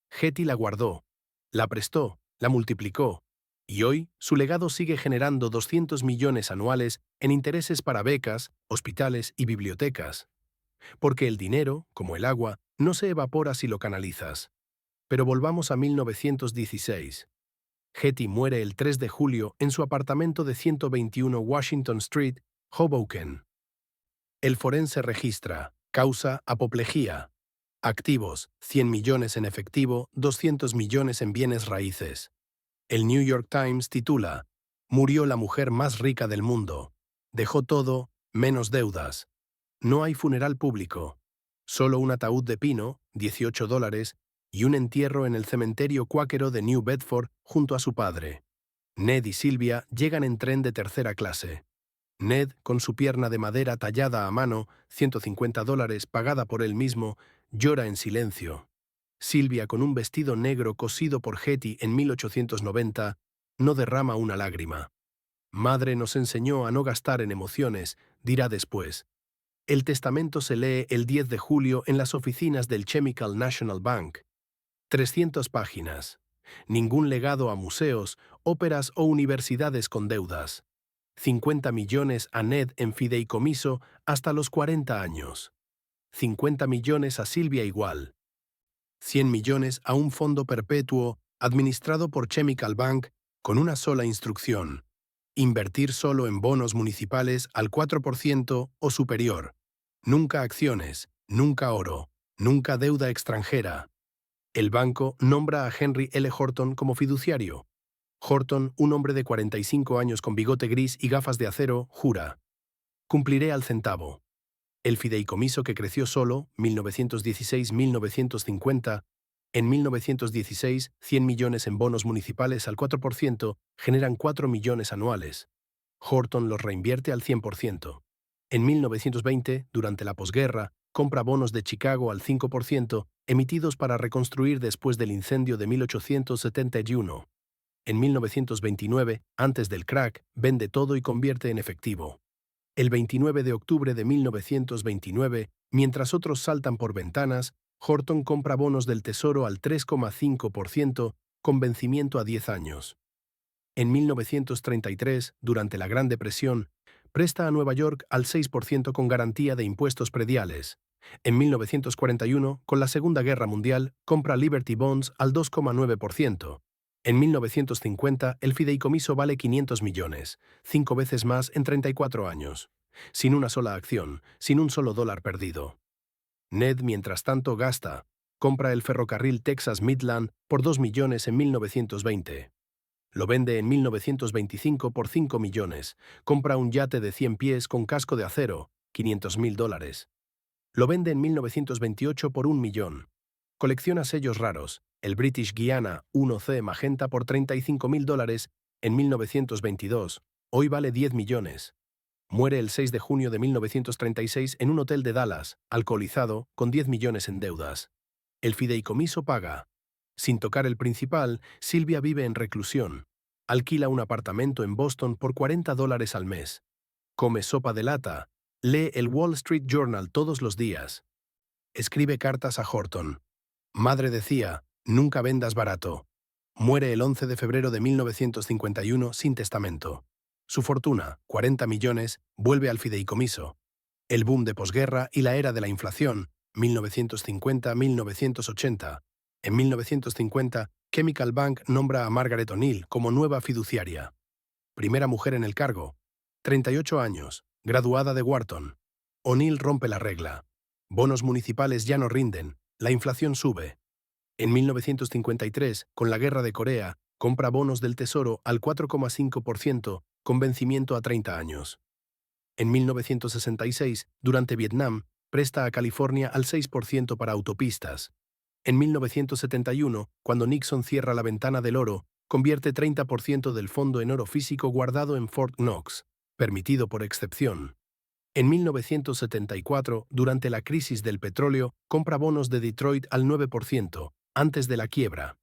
Getty la guardó, la prestó, la multiplicó, y hoy su legado sigue generando 200 millones anuales en intereses para becas, hospitales y bibliotecas. Porque el dinero, como el agua, no se evapora si lo canalizas. Pero volvamos a 1916. Getty muere el 3 de julio en su apartamento de 121 Washington Street, Hoboken. El forense registra, causa apoplejía. Activos, 100 millones en efectivo, 200 millones en bienes raíces. El New York Times titula, Murió la mujer más rica del mundo. Dejó todo, menos deudas. No hay funeral público. Solo un ataúd de pino, $18, y un entierro en el cementerio cuáquero de New Bedford junto a su padre. Ned y Silvia llegan en tren de tercera clase. Ned, con su pierna de madera tallada a mano, $150 pagada por él mismo, llora en silencio. Silvia, con un vestido negro cosido por Getty en 1890, no derrama una lágrima. Madre nos enseñó a no gastar en emociones, dirá después. El testamento se lee el 10 de julio en las oficinas del Chemical National Bank. 300 páginas. Ningún legado a museos, óperas o universidades con deudas. 50 millones a Ned en fideicomiso hasta los 40 años. 50 millones a Silvia igual. 100 millones a un fondo perpetuo administrado por Chemical Bank con una sola instrucción. Invertir solo en bonos municipales al 4% o superior. Nunca acciones, nunca oro, nunca deuda extranjera. El banco nombra a Henry L. Horton como fiduciario. Horton, un hombre de 45 años con bigote gris y gafas de acero, jura. Cumpliré al centavo. El fideicomiso que creció solo, 1916-1950, en 1916, 100 millones en bonos municipales al 4%, generan 4 millones anuales. Horton los reinvierte al 100%. En 1920, durante la posguerra, compra bonos de Chicago al 5%, emitidos para reconstruir después del incendio de 1871. En 1929, antes del crack, vende todo y convierte en efectivo. El 29 de octubre de 1929, mientras otros saltan por ventanas, Horton compra bonos del Tesoro al 3,5% con vencimiento a 10 años. En 1933, durante la Gran Depresión, presta a Nueva York al 6% con garantía de impuestos prediales. En 1941, con la Segunda Guerra Mundial, compra Liberty Bonds al 2,9%. En 1950, el fideicomiso vale 500 millones, 5 veces más en 34 años. Sin una sola acción, sin un solo dólar perdido. Ned, mientras tanto, gasta. Compra el ferrocarril Texas Midland por 2 millones en 1920. Lo vende en 1925 por 5 millones. Compra un yate de 100 pies con casco de acero, $500.000. Lo vende en 1928 por 1 millón. Colecciona sellos raros, el British Guiana 1C magenta por $35.000 en 1922. Hoy vale 10 millones. Muere el 6 de junio de 1936 en un hotel de Dallas, alcoholizado, con 10 millones en deudas. El fideicomiso paga. Sin tocar el principal, Silvia vive en reclusión. Alquila un apartamento en Boston por $40 al mes. Come sopa de lata. Lee el Wall Street Journal todos los días. Escribe cartas a Horton. Madre decía, nunca vendas barato. Muere el 11 de febrero de 1951 sin testamento. Su fortuna, 40 millones, vuelve al fideicomiso. El boom de posguerra y la era de la inflación, 1950-1980. En 1950, Chemical Bank nombra a Margaret O'Neill como nueva fiduciaria. Primera mujer en el cargo. 38 años, graduada de Wharton. O'Neill rompe la regla. Bonos municipales ya no rinden, la inflación sube. En 1953, con la Guerra de Corea, compra bonos del Tesoro al 4,5%, con vencimiento a 30 años. En 1966, durante Vietnam, presta a California al 6% para autopistas. En 1971, cuando Nixon cierra la ventana del oro, convierte 30% del fondo en oro físico guardado en Fort Knox, permitido por excepción. En 1974, durante la crisis del petróleo, compra bonos de Detroit al 9%, antes de la quiebra.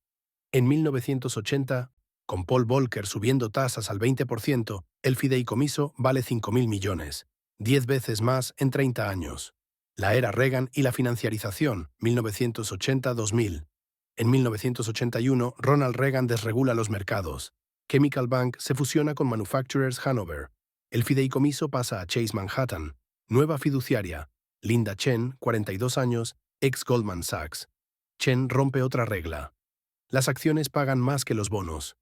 En 1980, con Paul Volcker subiendo tasas al 20%, el fideicomiso vale 5.000 millones, 10 veces más en 30 años. La era Reagan y la financiarización, 1980-2000. En 1981, Ronald Reagan desregula los mercados. Chemical Bank se fusiona con Manufacturers Hanover. El fideicomiso pasa a Chase Manhattan. Nueva fiduciaria, Linda Chen, 42 años, ex Goldman Sachs. Chen rompe otra regla. Las acciones pagan más que los bonos.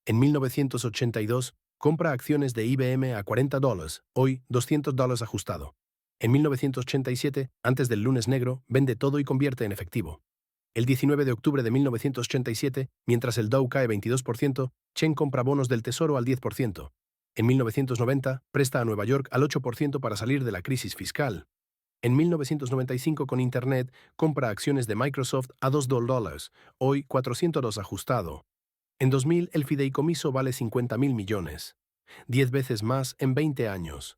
En 1982, compra acciones de IBM a $40, hoy $200 ajustado. En 1987, antes del lunes negro, vende todo y convierte en efectivo. El 19 de octubre de 1987, mientras el Dow cae 22%, Chen compra bonos del Tesoro al 10%. En 1990, presta a Nueva York al 8% para salir de la crisis fiscal. En 1995, con Internet, compra acciones de Microsoft a $2, hoy $400 ajustado. En 2000, el fideicomiso vale 50.000 millones, 10 veces más en 20 años.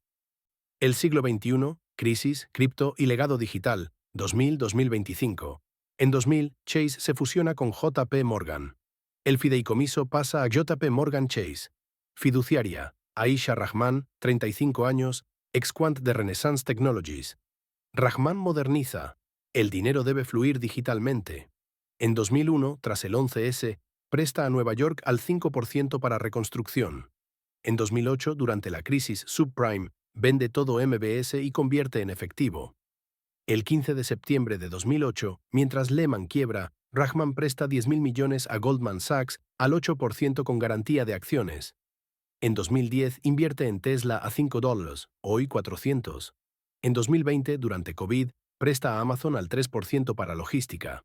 El siglo XXI, crisis, cripto y legado digital, 2000-2025. En 2000, Chase se fusiona con JP Morgan. El fideicomiso pasa a JP Morgan Chase. Fiduciaria, Aisha Rahman, 35 años, ex-quant de Renaissance Technologies. Rahman moderniza. El dinero debe fluir digitalmente. En 2001, tras el 11S, presta a Nueva York al 5% para reconstrucción. En 2008, durante la crisis subprime, vende todo MBS y convierte en efectivo. El 15 de septiembre de 2008, mientras Lehman quiebra, Rahman presta 10.000 millones a Goldman Sachs al 8% con garantía de acciones. En 2010 invierte en Tesla a $5, hoy 400. En 2020, durante COVID, presta a Amazon al 3% para logística.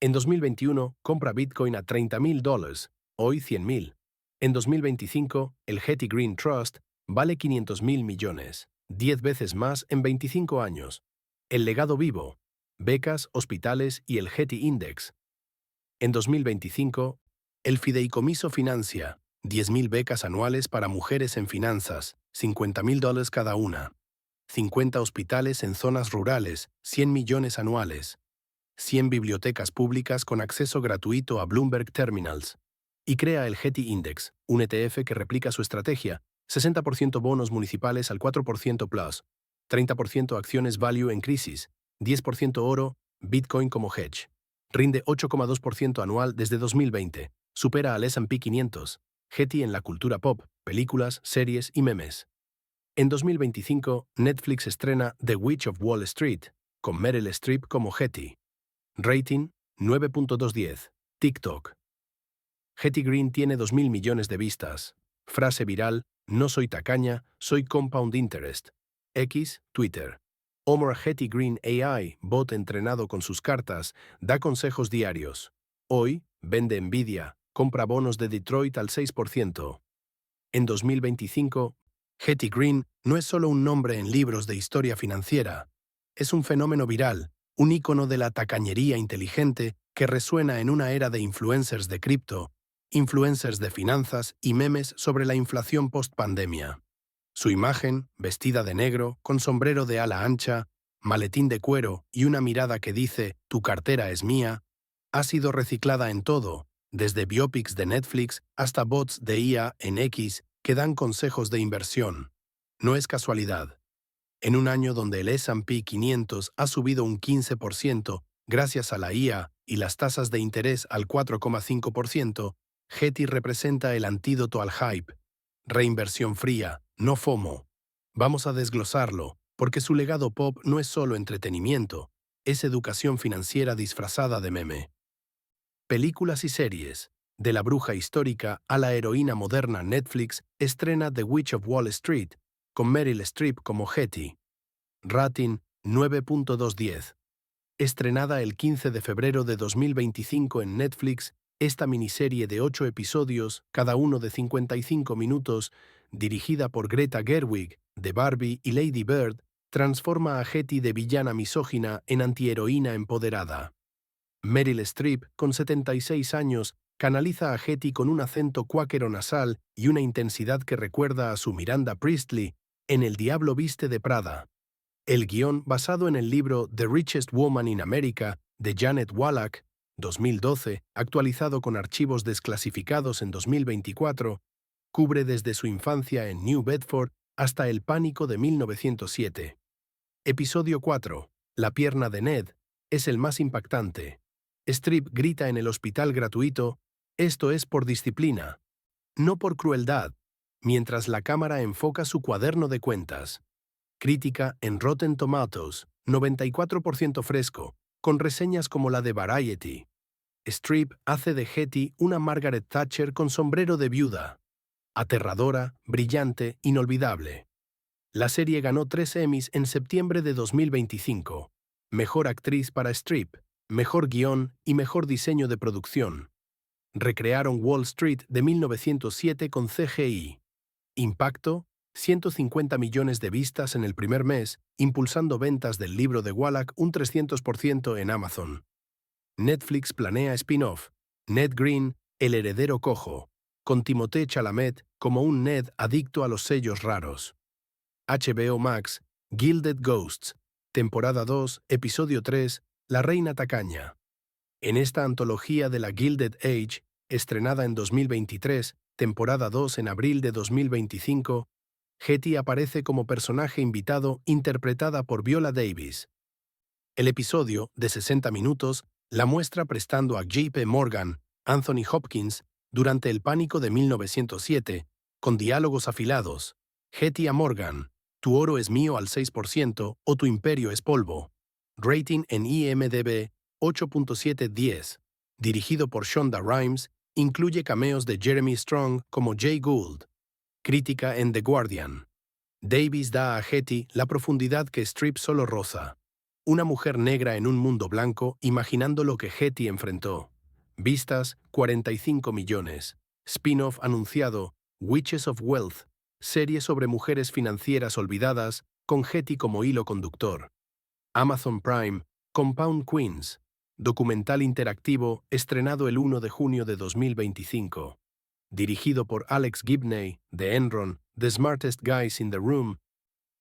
En 2021, compra Bitcoin a $30.000, hoy 100.000. En 2025, el Getty Green Trust vale 500.000 millones, 10 veces más en 25 años. El legado vivo, becas, hospitales y el Getty Index. En 2025, el fideicomiso financia 10.000 becas anuales para mujeres en finanzas, $50.000 cada una. 50 hospitales en zonas rurales, 100 millones anuales. 100 bibliotecas públicas con acceso gratuito a Bloomberg Terminals. Y crea el Getty Index, un ETF que replica su estrategia, 60% bonos municipales al 4% plus, 30% acciones value en crisis, 10% oro, Bitcoin como hedge. Rinde 8,2% anual desde 2020, supera al S&P 500, Getty en la cultura pop, películas, series y memes. En 2025, Netflix estrena The Witch of Wall Street, con Meryl Streep como Getty. Rating, 9.210. TikTok. Getty Green tiene 2.000 millones de vistas. Frase viral, no soy tacaña, soy compound interest. X, Twitter. Omar Getty Green AI, bot entrenado con sus cartas, da consejos diarios. Hoy, vende Nvidia, compra bonos de Detroit al 6%. En 2025, Getty Green no es solo un nombre en libros de historia financiera. Es un fenómeno viral, un ícono de la tacañería inteligente que resuena en una era de influencers de cripto, influencers de finanzas y memes sobre la inflación post-pandemia. Su imagen, vestida de negro, con sombrero de ala ancha, maletín de cuero y una mirada que dice «Tu cartera es mía», ha sido reciclada en todo, desde biopics de Netflix hasta bots de IA en X que dan consejos de inversión. No es casualidad. En un año donde el S&P 500 ha subido un 15% gracias a la IA y las tasas de interés al 4,5%, Getty representa el antídoto al hype. Reinversión fría, no FOMO. Vamos a desglosarlo, porque su legado pop no es solo entretenimiento, es educación financiera disfrazada de meme. Películas y series. De la bruja histórica a la heroína moderna, Netflix estrena The Witch of Wall Street, con Meryl Streep como Getty. Rating 9.210. Estrenada el 15 de febrero de 2025 en Netflix, esta miniserie de 8 episodios, cada uno de 55 minutos, dirigida por Greta Gerwig, de Barbie y Lady Bird, transforma a Getty de villana misógina en antiheroína empoderada. Meryl Streep, con 76 años, canaliza a Getty con un acento cuáquero nasal y una intensidad que recuerda a su Miranda Priestley en El Diablo Viste de Prada. El guión, basado en el libro The Richest Woman in America, de Janet Wallach, 2012, actualizado con archivos desclasificados en 2024, cubre desde su infancia en New Bedford hasta el pánico de 1907. Episodio 4. La pierna de Ned es el más impactante. Streep grita en el hospital gratuito, esto es por disciplina, no por crueldad, mientras la cámara enfoca su cuaderno de cuentas. Crítica en Rotten Tomatoes, 94% fresco, con reseñas como la de Variety. Streep hace de Getty una Margaret Thatcher con sombrero de viuda. Aterradora, brillante, inolvidable. La serie ganó 3 Emmys en septiembre de 2025. Mejor actriz para Streep, mejor guión y mejor diseño de producción. Recrearon Wall Street de 1907 con CGI. Impacto, 150 millones de vistas en el primer mes, impulsando ventas del libro de Wallach un 300% en Amazon. Netflix planea spin-off, Ned Green, el heredero cojo, con Timothée Chalamet como un Ned adicto a los sellos raros. HBO Max, Gilded Ghosts, temporada 2, episodio 3, La reina tacaña. En esta antología de la Gilded Age, estrenada en 2023, temporada 2 en abril de 2025, Getty aparece como personaje invitado interpretada por Viola Davis. El episodio, de 60 minutos, la muestra prestando a J.P. Morgan, Anthony Hopkins, durante el pánico de 1907, con diálogos afilados. Getty a Morgan, tu oro es mío al 6% o tu imperio es polvo. Rating en IMDb 8.710. Dirigido por Shonda Rhimes, incluye cameos de Jeremy Strong como Jay Gould. Crítica en The Guardian. Davis da a Getty la profundidad que Streep solo roza. Una mujer negra en un mundo blanco imaginando lo que Getty enfrentó. Vistas, 45 millones. Spin-off anunciado, Witches of Wealth, serie sobre mujeres financieras olvidadas, con Getty como hilo conductor. Amazon Prime, Compound Queens, documental interactivo estrenado el 1 de junio de 2025. Dirigido por Alex Gibney, de Enron, The Smartest Guys in the Room.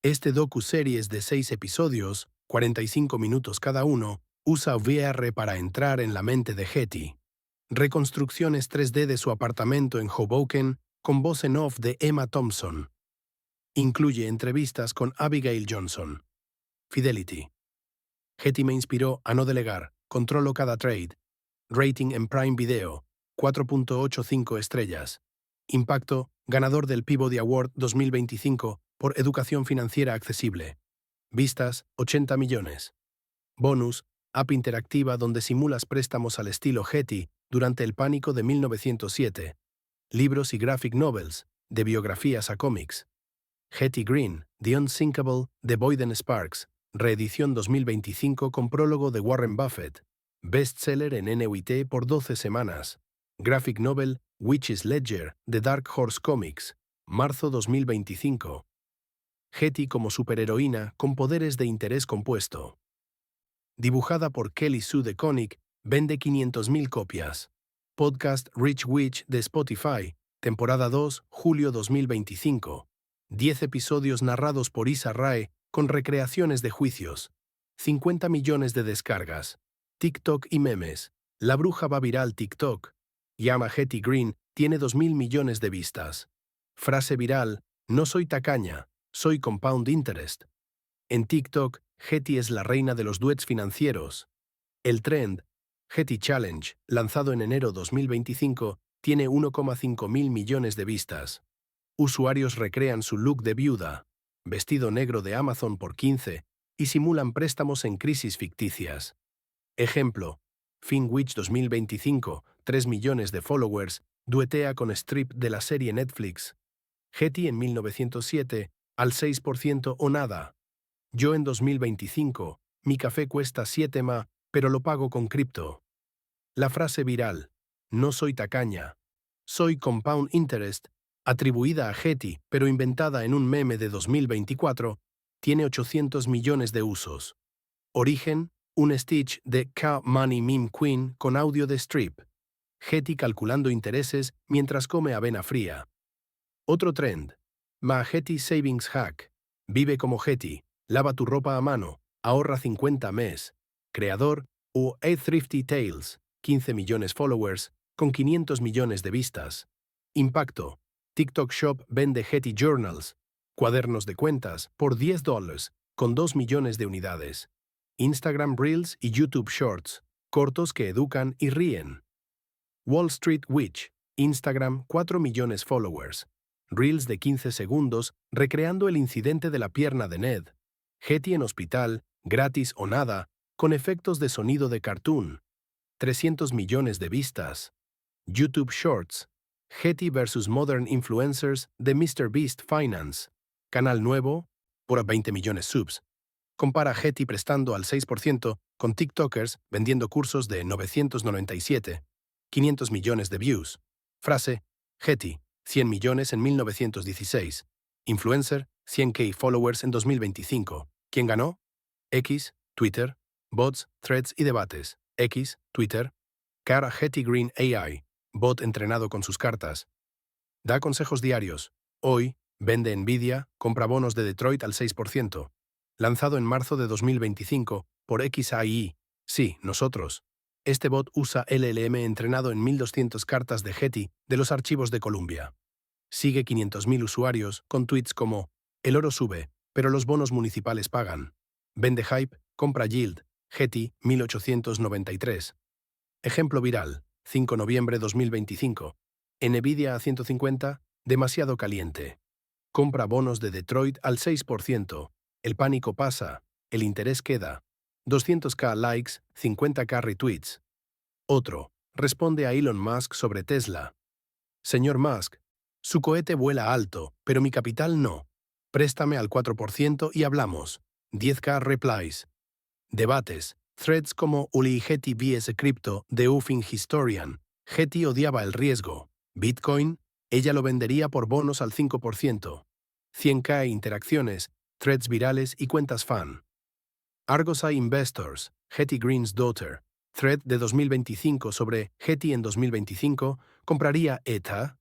Este docu-series de 6 episodios, 45 minutos cada uno, usa VR para entrar en la mente de Getty. Reconstrucciones 3D de su apartamento en Hoboken, con voz en off de Emma Thompson. Incluye entrevistas con Abigail Johnson. Fidelity. Getty me inspiró a no delegar, controlo cada trade. Rating en Prime Video, 4.85 estrellas. Impacto, ganador del Peabody Award 2025 por Educación Financiera Accesible. Vistas, 80 millones. Bonus, app interactiva donde simulas préstamos al estilo Getty durante el pánico de 1907. Libros y graphic novels, de biografías a cómics. Getty Green, The Unsinkable, de Boyden Sparks, reedición 2025 con prólogo de Warren Buffett. Bestseller en NWT por 12 semanas. Graphic novel, Witch's Ledger, de Dark Horse Comics, marzo 2025. Getty como superheroína con poderes de interés compuesto. Dibujada por Kelly Sue DeConnick, vende 500.000 copias. Podcast Rich Witch de Spotify, temporada 2, julio 2025. 10 episodios narrados por Issa Rae, con recreaciones de juicios. 50 millones de descargas. TikTok y memes. La bruja va viral TikTok. Llama Hetty Green tiene 2.000 millones de vistas. Frase viral, no soy tacaña, soy compound interest. En TikTok, Hetty es la reina de los duets financieros. El trend, Hetty Challenge, lanzado en enero 2025, tiene 1,5 mil millones de vistas. Usuarios recrean su look de viuda, vestido negro de Amazon por 15, y simulan préstamos en crisis ficticias. Ejemplo, Finwich 2025, 3 millones de followers, duetea con Strip de la serie Netflix. Hetty en 1907, al 6% o nada. Yo en 2025, mi café cuesta 7 ma, pero lo pago con cripto. La frase viral, no soy tacaña, soy compound interest, atribuida a Hetty, pero inventada en un meme de 2024, tiene 800 millones de usos. Origen, un stitch de K-Money Meme Queen con audio de Strip. Hetty calculando intereses mientras come avena fría. Otro trend, Ma Hetty Savings Hack. Vive como Hetty, lava tu ropa a mano, ahorra 50 mes. Creador, A Thrifty Tales, 15 millones followers, con 500 millones de vistas. Impacto, TikTok Shop vende Hetty Journals, cuadernos de cuentas, por $10, con 2 millones de unidades. Instagram Reels y YouTube Shorts, cortos que educan y ríen. Wall Street Witch, Instagram 4 millones followers. Reels de 15 segundos recreando el incidente de la pierna de Ned. Hetty en hospital, gratis o nada, con efectos de sonido de cartoon. 300 millones de vistas. YouTube Shorts. Hetty vs. Modern Influencers de MrBeast Finance. Canal nuevo, por 20 millones subs. Compara Hetty prestando al 6% con TikTokers vendiendo cursos de 997. 500 millones de views. Frase, Hetty, 100 millones en 1916. Influencer, 100K followers en 2025. ¿Quién ganó? X, Twitter, bots, threads y debates. X, Twitter. Cara Hetty Green AI, bot entrenado con sus cartas. Da consejos diarios. Hoy, vende Nvidia, compra bonos de Detroit al 6%. Lanzado en marzo de 2025 por XAI. Sí, nosotros. Este bot usa LLM entrenado en 1200 cartas de Hetty de los archivos de Columbia. Sigue 500.000 usuarios con tweets como el oro sube, pero los bonos municipales pagan. Vende hype, compra yield, Hetty 1893. Ejemplo viral, 5 noviembre 2025. Nvidia a 150, demasiado caliente. Compra bonos de Detroit al 6%. El pánico pasa, el interés queda. 200k likes, 50k retweets. Otro, responde a Elon Musk sobre Tesla. Señor Musk, su cohete vuela alto, pero mi capital no. Préstame al 4% y hablamos. 10k replies. Debates, threads como Uli Hetty vs. Crypto de Uffing Historian. Hetty odiaba el riesgo. Bitcoin, ella lo vendería por bonos al 5%. 100k interacciones, threads virales y cuentas fan. Argosy Investors, Hetty Green's Daughter. Thread de 2025 sobre Hetty en 2025, compraría ETA.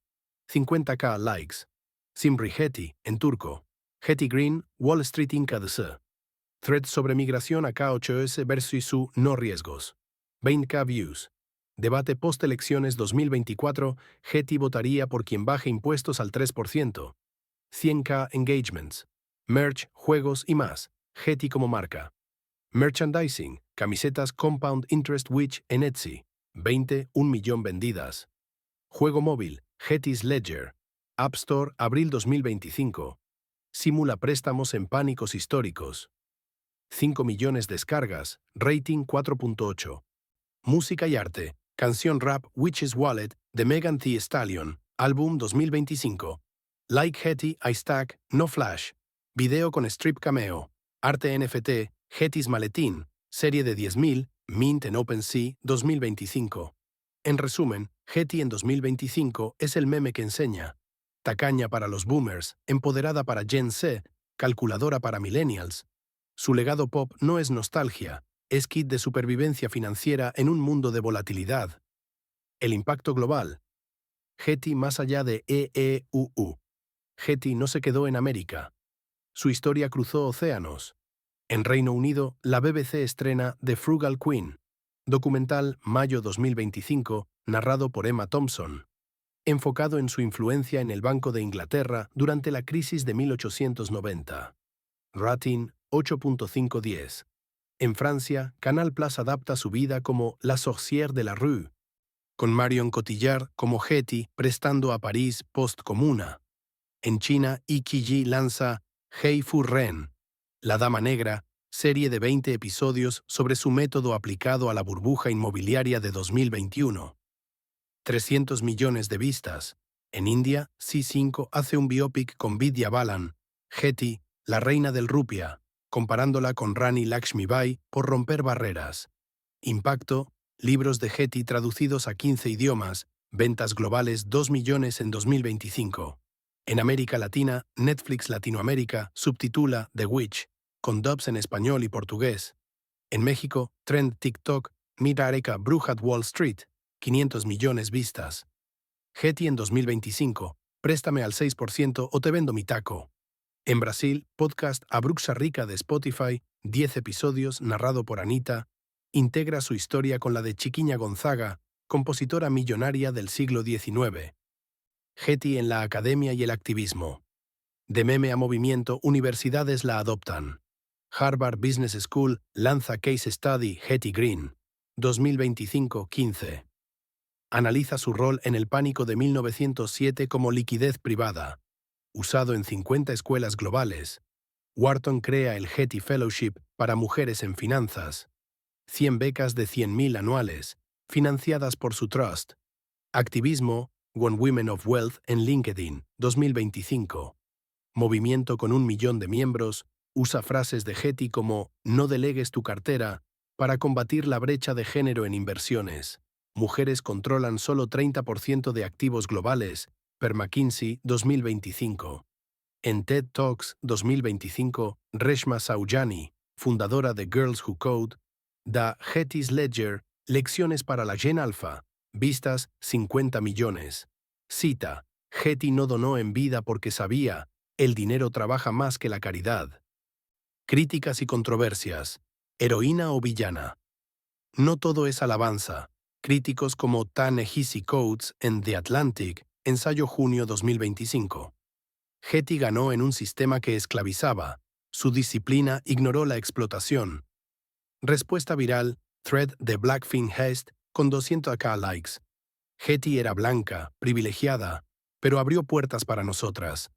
50k likes. Simri Hetty, en turco. Hetty Green, Wall Street Inc. ADC. Thread sobre migración a K8S versus su no riesgos. 20k views. Debate post-elecciones 2024, Hetty votaría por quien baje impuestos al 3%. 100k engagements. Merch, juegos y más. Hetty como marca. Merchandising, camisetas Compound Interest Witch en Etsy. 1 millón vendidas. Juego móvil, Hetty's Ledger. App Store, abril 2025. Simula préstamos en pánicos históricos. 5 millones descargas, rating 4.8. Música y arte, canción rap Witch's Wallet de Megan Thee Stallion, álbum 2025. Like Hetty, iStack, no flash. Video con strip cameo. Arte NFT, Hetty's Maletín, serie de 10.000, mint en OpenSea 2025. En resumen, Hetty en 2025 es el meme que enseña. Tacaña para los boomers, empoderada para Gen Z, calculadora para millennials. Su legado pop no es nostalgia, es kit de supervivencia financiera en un mundo de volatilidad. El impacto global. Hetty más allá de EEUU. Hetty no se quedó en América. Su historia cruzó océanos. En Reino Unido, la BBC estrena The Frugal Queen. Documental, mayo 2025, narrado por Emma Thompson, enfocado en su influencia en el Banco de Inglaterra durante la crisis de 1890. Rating 8.510. En Francia, Canal Plus adapta su vida como La Sorcière de la Rue, con Marion Cotillard como Hetty prestando a París post-comuna. En China, Iqiji lanza Hei Fu Ren, La Dama Negra, serie de 20 episodios sobre su método aplicado a la burbuja inmobiliaria de 2021. 300 millones de vistas. En India, C5 hace un biopic con Vidya Balan, Hetty, la reina del rupia, comparándola con Rani Lakshmibai por romper barreras. Impacto, libros de Hetty traducidos a 15 idiomas, ventas globales 2 millones en 2025. En América Latina, Netflix Latinoamérica subtitula The Witch, con dubs en español y portugués. En México, Trend TikTok, Mira Areca Bruja at Wall Street, 500 millones vistas. Hetty en 2025, préstame al 6% o te vendo mi taco. En Brasil, podcast A Bruxa Rica de Spotify, 10 episodios narrado por Anitta, integra su historia con la de Chiquinha Gonzaga, compositora millonaria del siglo XIX. Hetty en la academia y el activismo. De meme a movimiento, universidades la adoptan. Harvard Business School lanza Case Study Hetty Green, 2025-15. Analiza su rol en el pánico de 1907 como liquidez privada. Usado en 50 escuelas globales. Wharton crea el Hetty Fellowship para mujeres en finanzas. 100 becas de 100.000 anuales, financiadas por su trust. Activismo, One Women of Wealth en LinkedIn, 2025. Movimiento con 1 millón de miembros, usa frases de Hetty como «no delegues tu cartera» para combatir la brecha de género en inversiones. Mujeres controlan solo 30% de activos globales, per McKinsey, 2025. En TED Talks 2025, Reshma Saujani, fundadora de Girls Who Code, da Hetty's Ledger, lecciones para la Gen Alpha, vistas 50 millones. Cita, Hetty no donó en vida porque sabía, el dinero trabaja más que la caridad. Críticas y controversias. ¿Heroína o villana? No todo es alabanza. Críticos como Ta-Nehisi Coates en The Atlantic, ensayo junio 2025. Hetty ganó en un sistema que esclavizaba. Su disciplina ignoró la explotación. Respuesta viral, thread de Blackfin Heist con 200k likes. Hetty era blanca, privilegiada, pero abrió puertas para nosotras.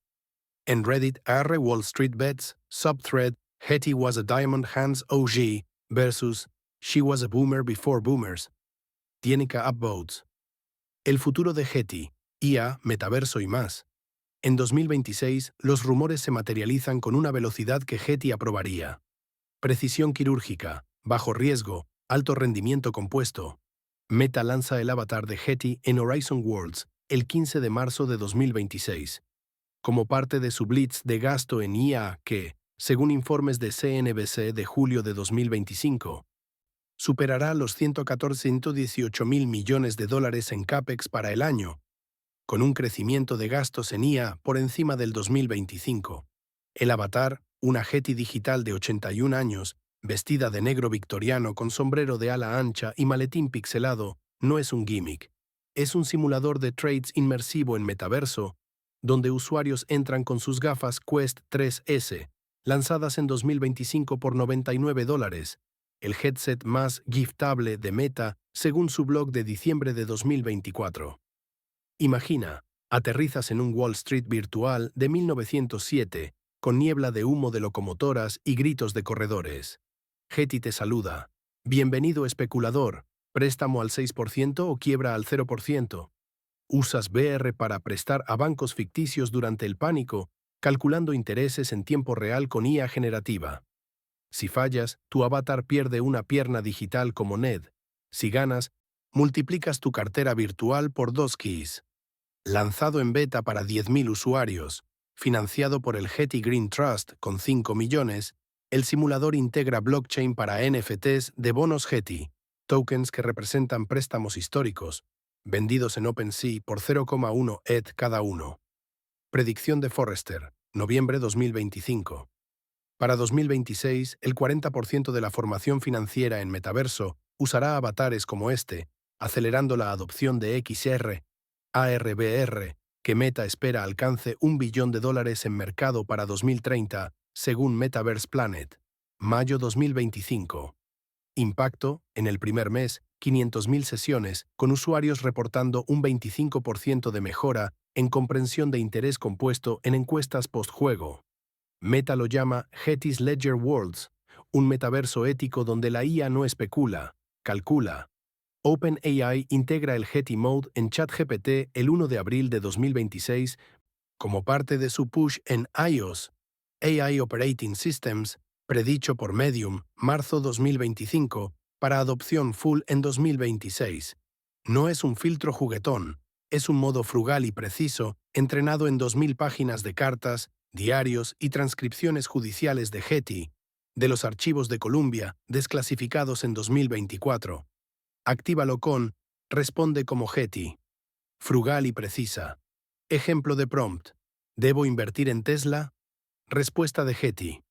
En Reddit, R Wall Street Bets, subthread, Hetty was a Diamond Hands OG versus She was a Boomer before Boomers. Tienica upvotes. El futuro de Hetty, IA, metaverso y más. En 2026, los rumores se materializan con una velocidad que Hetty aprobaría. Precisión quirúrgica, bajo riesgo, alto rendimiento compuesto. Meta lanza el avatar de Hetty en Horizon Worlds el 15 de marzo de 2026. Como parte de su blitz de gasto en IA que, según informes de CNBC de julio de 2025, superará los 118 mil millones de dólares en CAPEX para el año, con un crecimiento de gastos en IA por encima del 2025. El avatar, una Hetty digital de 81 años, vestida de negro victoriano con sombrero de ala ancha y maletín pixelado, no es un gimmick. Es un simulador de trades inmersivo en metaverso, donde usuarios entran con sus gafas Quest 3S, lanzadas en 2025 por $99, el headset más giftable de Meta, según su blog de diciembre de 2024. Imagina, aterrizas en un Wall Street virtual de 1907, con niebla de humo de locomotoras y gritos de corredores. Hetty te saluda. Bienvenido especulador, préstamo al 6% o quiebra al 0%. Usas VR para prestar a bancos ficticios durante el pánico, calculando intereses en tiempo real con IA generativa. Si fallas, tu avatar pierde una pierna digital como Ned. Si ganas, multiplicas tu cartera virtual por 2 keys. Lanzado en beta para 10.000 usuarios, financiado por el Hetty Green Trust con 5 millones, el simulador integra blockchain para NFTs de bonos Hetty, tokens que representan préstamos históricos, vendidos en OpenSea por 0,1 ETH cada uno. Predicción de Forrester, noviembre 2025. Para 2026, el 40% de la formación financiera en metaverso usará avatares como este, acelerando la adopción de XR, ARVR, que Meta espera alcance $1 billón en mercado para 2030, según Metaverse Planet. Mayo 2025. Impacto, en el primer mes, 500.000 sesiones, con usuarios reportando un 25% de mejora en comprensión de interés compuesto en encuestas post-juego. Meta lo llama Getty's Ledger Worlds, un metaverso ético donde la IA no especula, calcula. OpenAI integra el Getty Mode en ChatGPT el 1 de abril de 2026 como parte de su push en iOS, AI Operating Systems, predicho por Medium, marzo 2025, para adopción full en 2026. No es un filtro juguetón, es un modo frugal y preciso, entrenado en 2.000 páginas de cartas, diarios y transcripciones judiciales de Getty, de los archivos de Columbia, desclasificados en 2024. Actívalo con Responde como Getty. Frugal y precisa. Ejemplo de prompt. ¿Debo invertir en Tesla? Respuesta de Getty.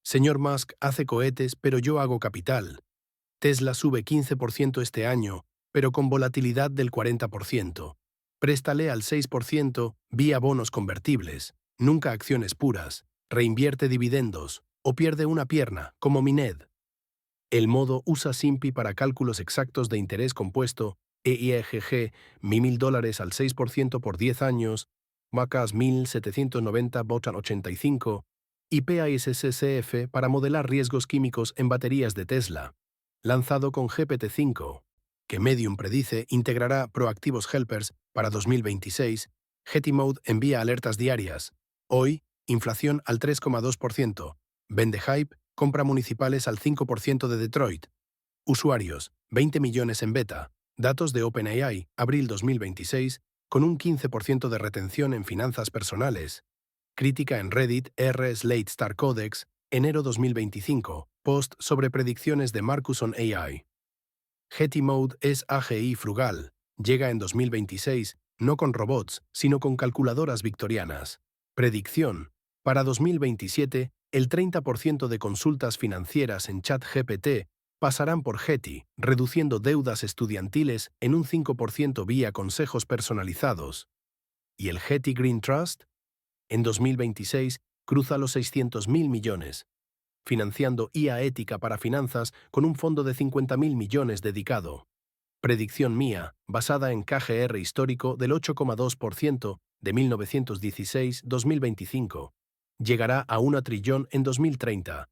Señor Musk hace cohetes, pero yo hago capital. Tesla sube 15% este año, pero con volatilidad del 40%. Préstale al 6% vía bonos convertibles, nunca acciones puras, reinvierte dividendos, o pierde una pierna, como Mined. El modo usa SIMPI para cálculos exactos de interés compuesto, EIEGG, $1.000 al 6% por 10 años, MACAS 1790 Botan 85, y PASSCF para modelar riesgos químicos en baterías de Tesla. Lanzado con GPT-5, que Medium predice integrará proactivos helpers para 2026, Getty Mode envía alertas diarias. Hoy, inflación al 3,2%. Vende hype, compra municipales al 5% de Detroit. Usuarios, 20 millones en beta. Datos de OpenAI, abril 2026, con un 15% de retención en finanzas personales. Crítica en Reddit r/Slate Star Codex, enero 2025, post sobre predicciones de Marcus on AI. Getty Mode es AGI frugal. Llega en 2026, no con robots, sino con calculadoras victorianas. Predicción. Para 2027, el 30% de consultas financieras en ChatGPT pasarán por Getty, reduciendo deudas estudiantiles en un 5% vía consejos personalizados. ¿Y el Getty Green Trust? En 2026, cruza los 600.000 millones, financiando IA ética para finanzas con un fondo de 50.000 millones dedicado. Predicción mía, basada en KGR histórico del 8,2% de 1916-2025. Llegará a 1 trillón en 2030.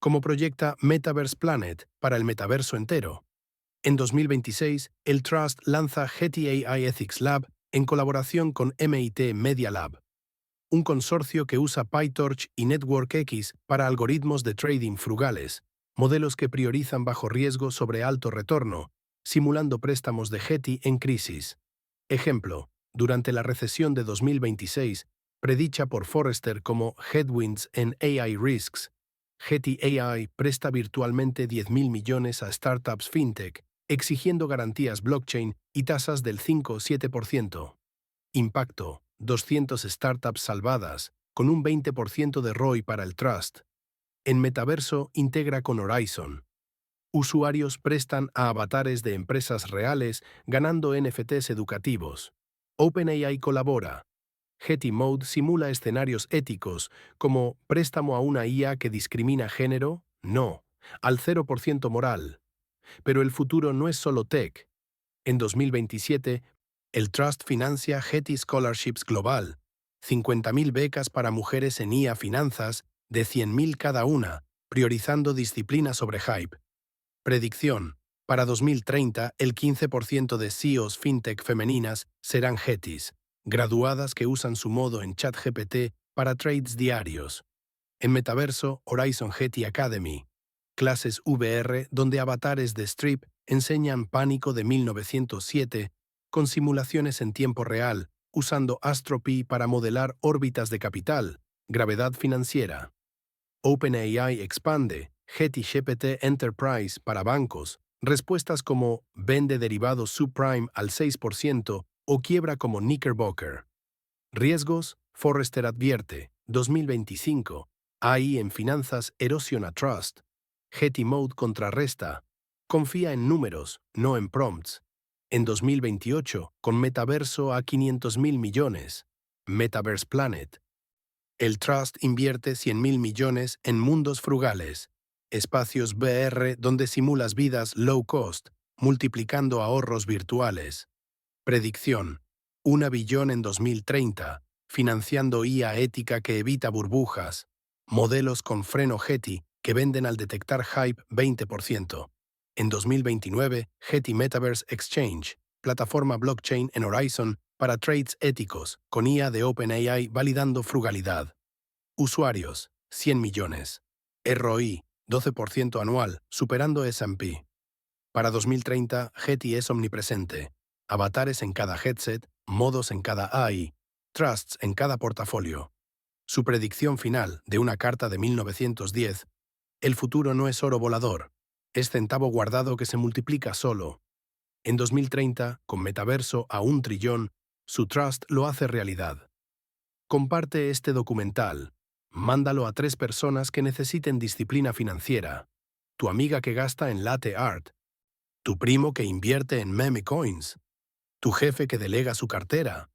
Como proyecta Metaverse Planet para el metaverso entero. En 2026, el Trust lanza Getty AI Ethics Lab en colaboración con MIT Media Lab, un consorcio que usa PyTorch y NetworkX para algoritmos de trading frugales, modelos que priorizan bajo riesgo sobre alto retorno, simulando préstamos de Getty en crisis. Ejemplo, durante la recesión de 2026, predicha por Forrester como Headwinds en AI Risks, Getty AI presta virtualmente 10.000 millones a startups fintech, exigiendo garantías blockchain y tasas del 5-7%. Impacto, 200 startups salvadas, con un 20% de ROI para el Trust. En Metaverso integra con Horizon. Usuarios prestan a avatares de empresas reales ganando NFTs educativos. OpenAI colabora. Getty Mode simula escenarios éticos, como préstamo a una IA que discrimina género, no, al 0% moral. Pero el futuro no es solo tech. En 2027, el Trust financia Getty Scholarships Global, 50.000 becas para mujeres en IA Finanzas, de 100.000 cada una, priorizando disciplina sobre hype. Predicción. Para 2030, el 15% de CEOs fintech femeninas serán Gettys, graduadas que usan su modo en ChatGPT para trades diarios. En Metaverso, Horizon Getty Academy. Clases VR donde avatares de Strip enseñan Pánico de 1907 con simulaciones en tiempo real, usando AstroPy para modelar órbitas de capital, gravedad financiera. OpenAI expande Getty GPT Enterprise para bancos, respuestas como vende derivados subprime al 6% o quiebra como Knickerbocker. Riesgos, Forrester advierte, 2025, AI en finanzas erosiona Trust. Getty Mode contrarresta, confía en números, no en prompts. En 2028, con metaverso a 500.000 millones. Metaverse Planet. El Trust invierte 100.000 millones en mundos frugales, espacios VR donde simulas vidas low cost, multiplicando ahorros virtuales. Predicción: 1 billón en 2030, financiando IA ética que evita burbujas, modelos con freno Getty que venden al detectar hype 20%. En 2029, Getty Metaverse Exchange, plataforma blockchain en Horizon para trades éticos, con IA de OpenAI validando frugalidad. Usuarios, 100 millones. ROI, 12% anual, superando S&P. Para 2030, Getty es omnipresente. Avatares en cada headset, modos en cada AI, trusts en cada portafolio. Su predicción final, de una carta de 1910, el futuro no es oro volador, es centavo guardado que se multiplica solo. En 2030, con metaverso a 1 trillón, su trust lo hace realidad. Comparte este documental. Mándalo a 3 personas que necesiten disciplina financiera. Tu amiga que gasta en latte art. Tu primo que invierte en meme coins. Tu jefe que delega su cartera.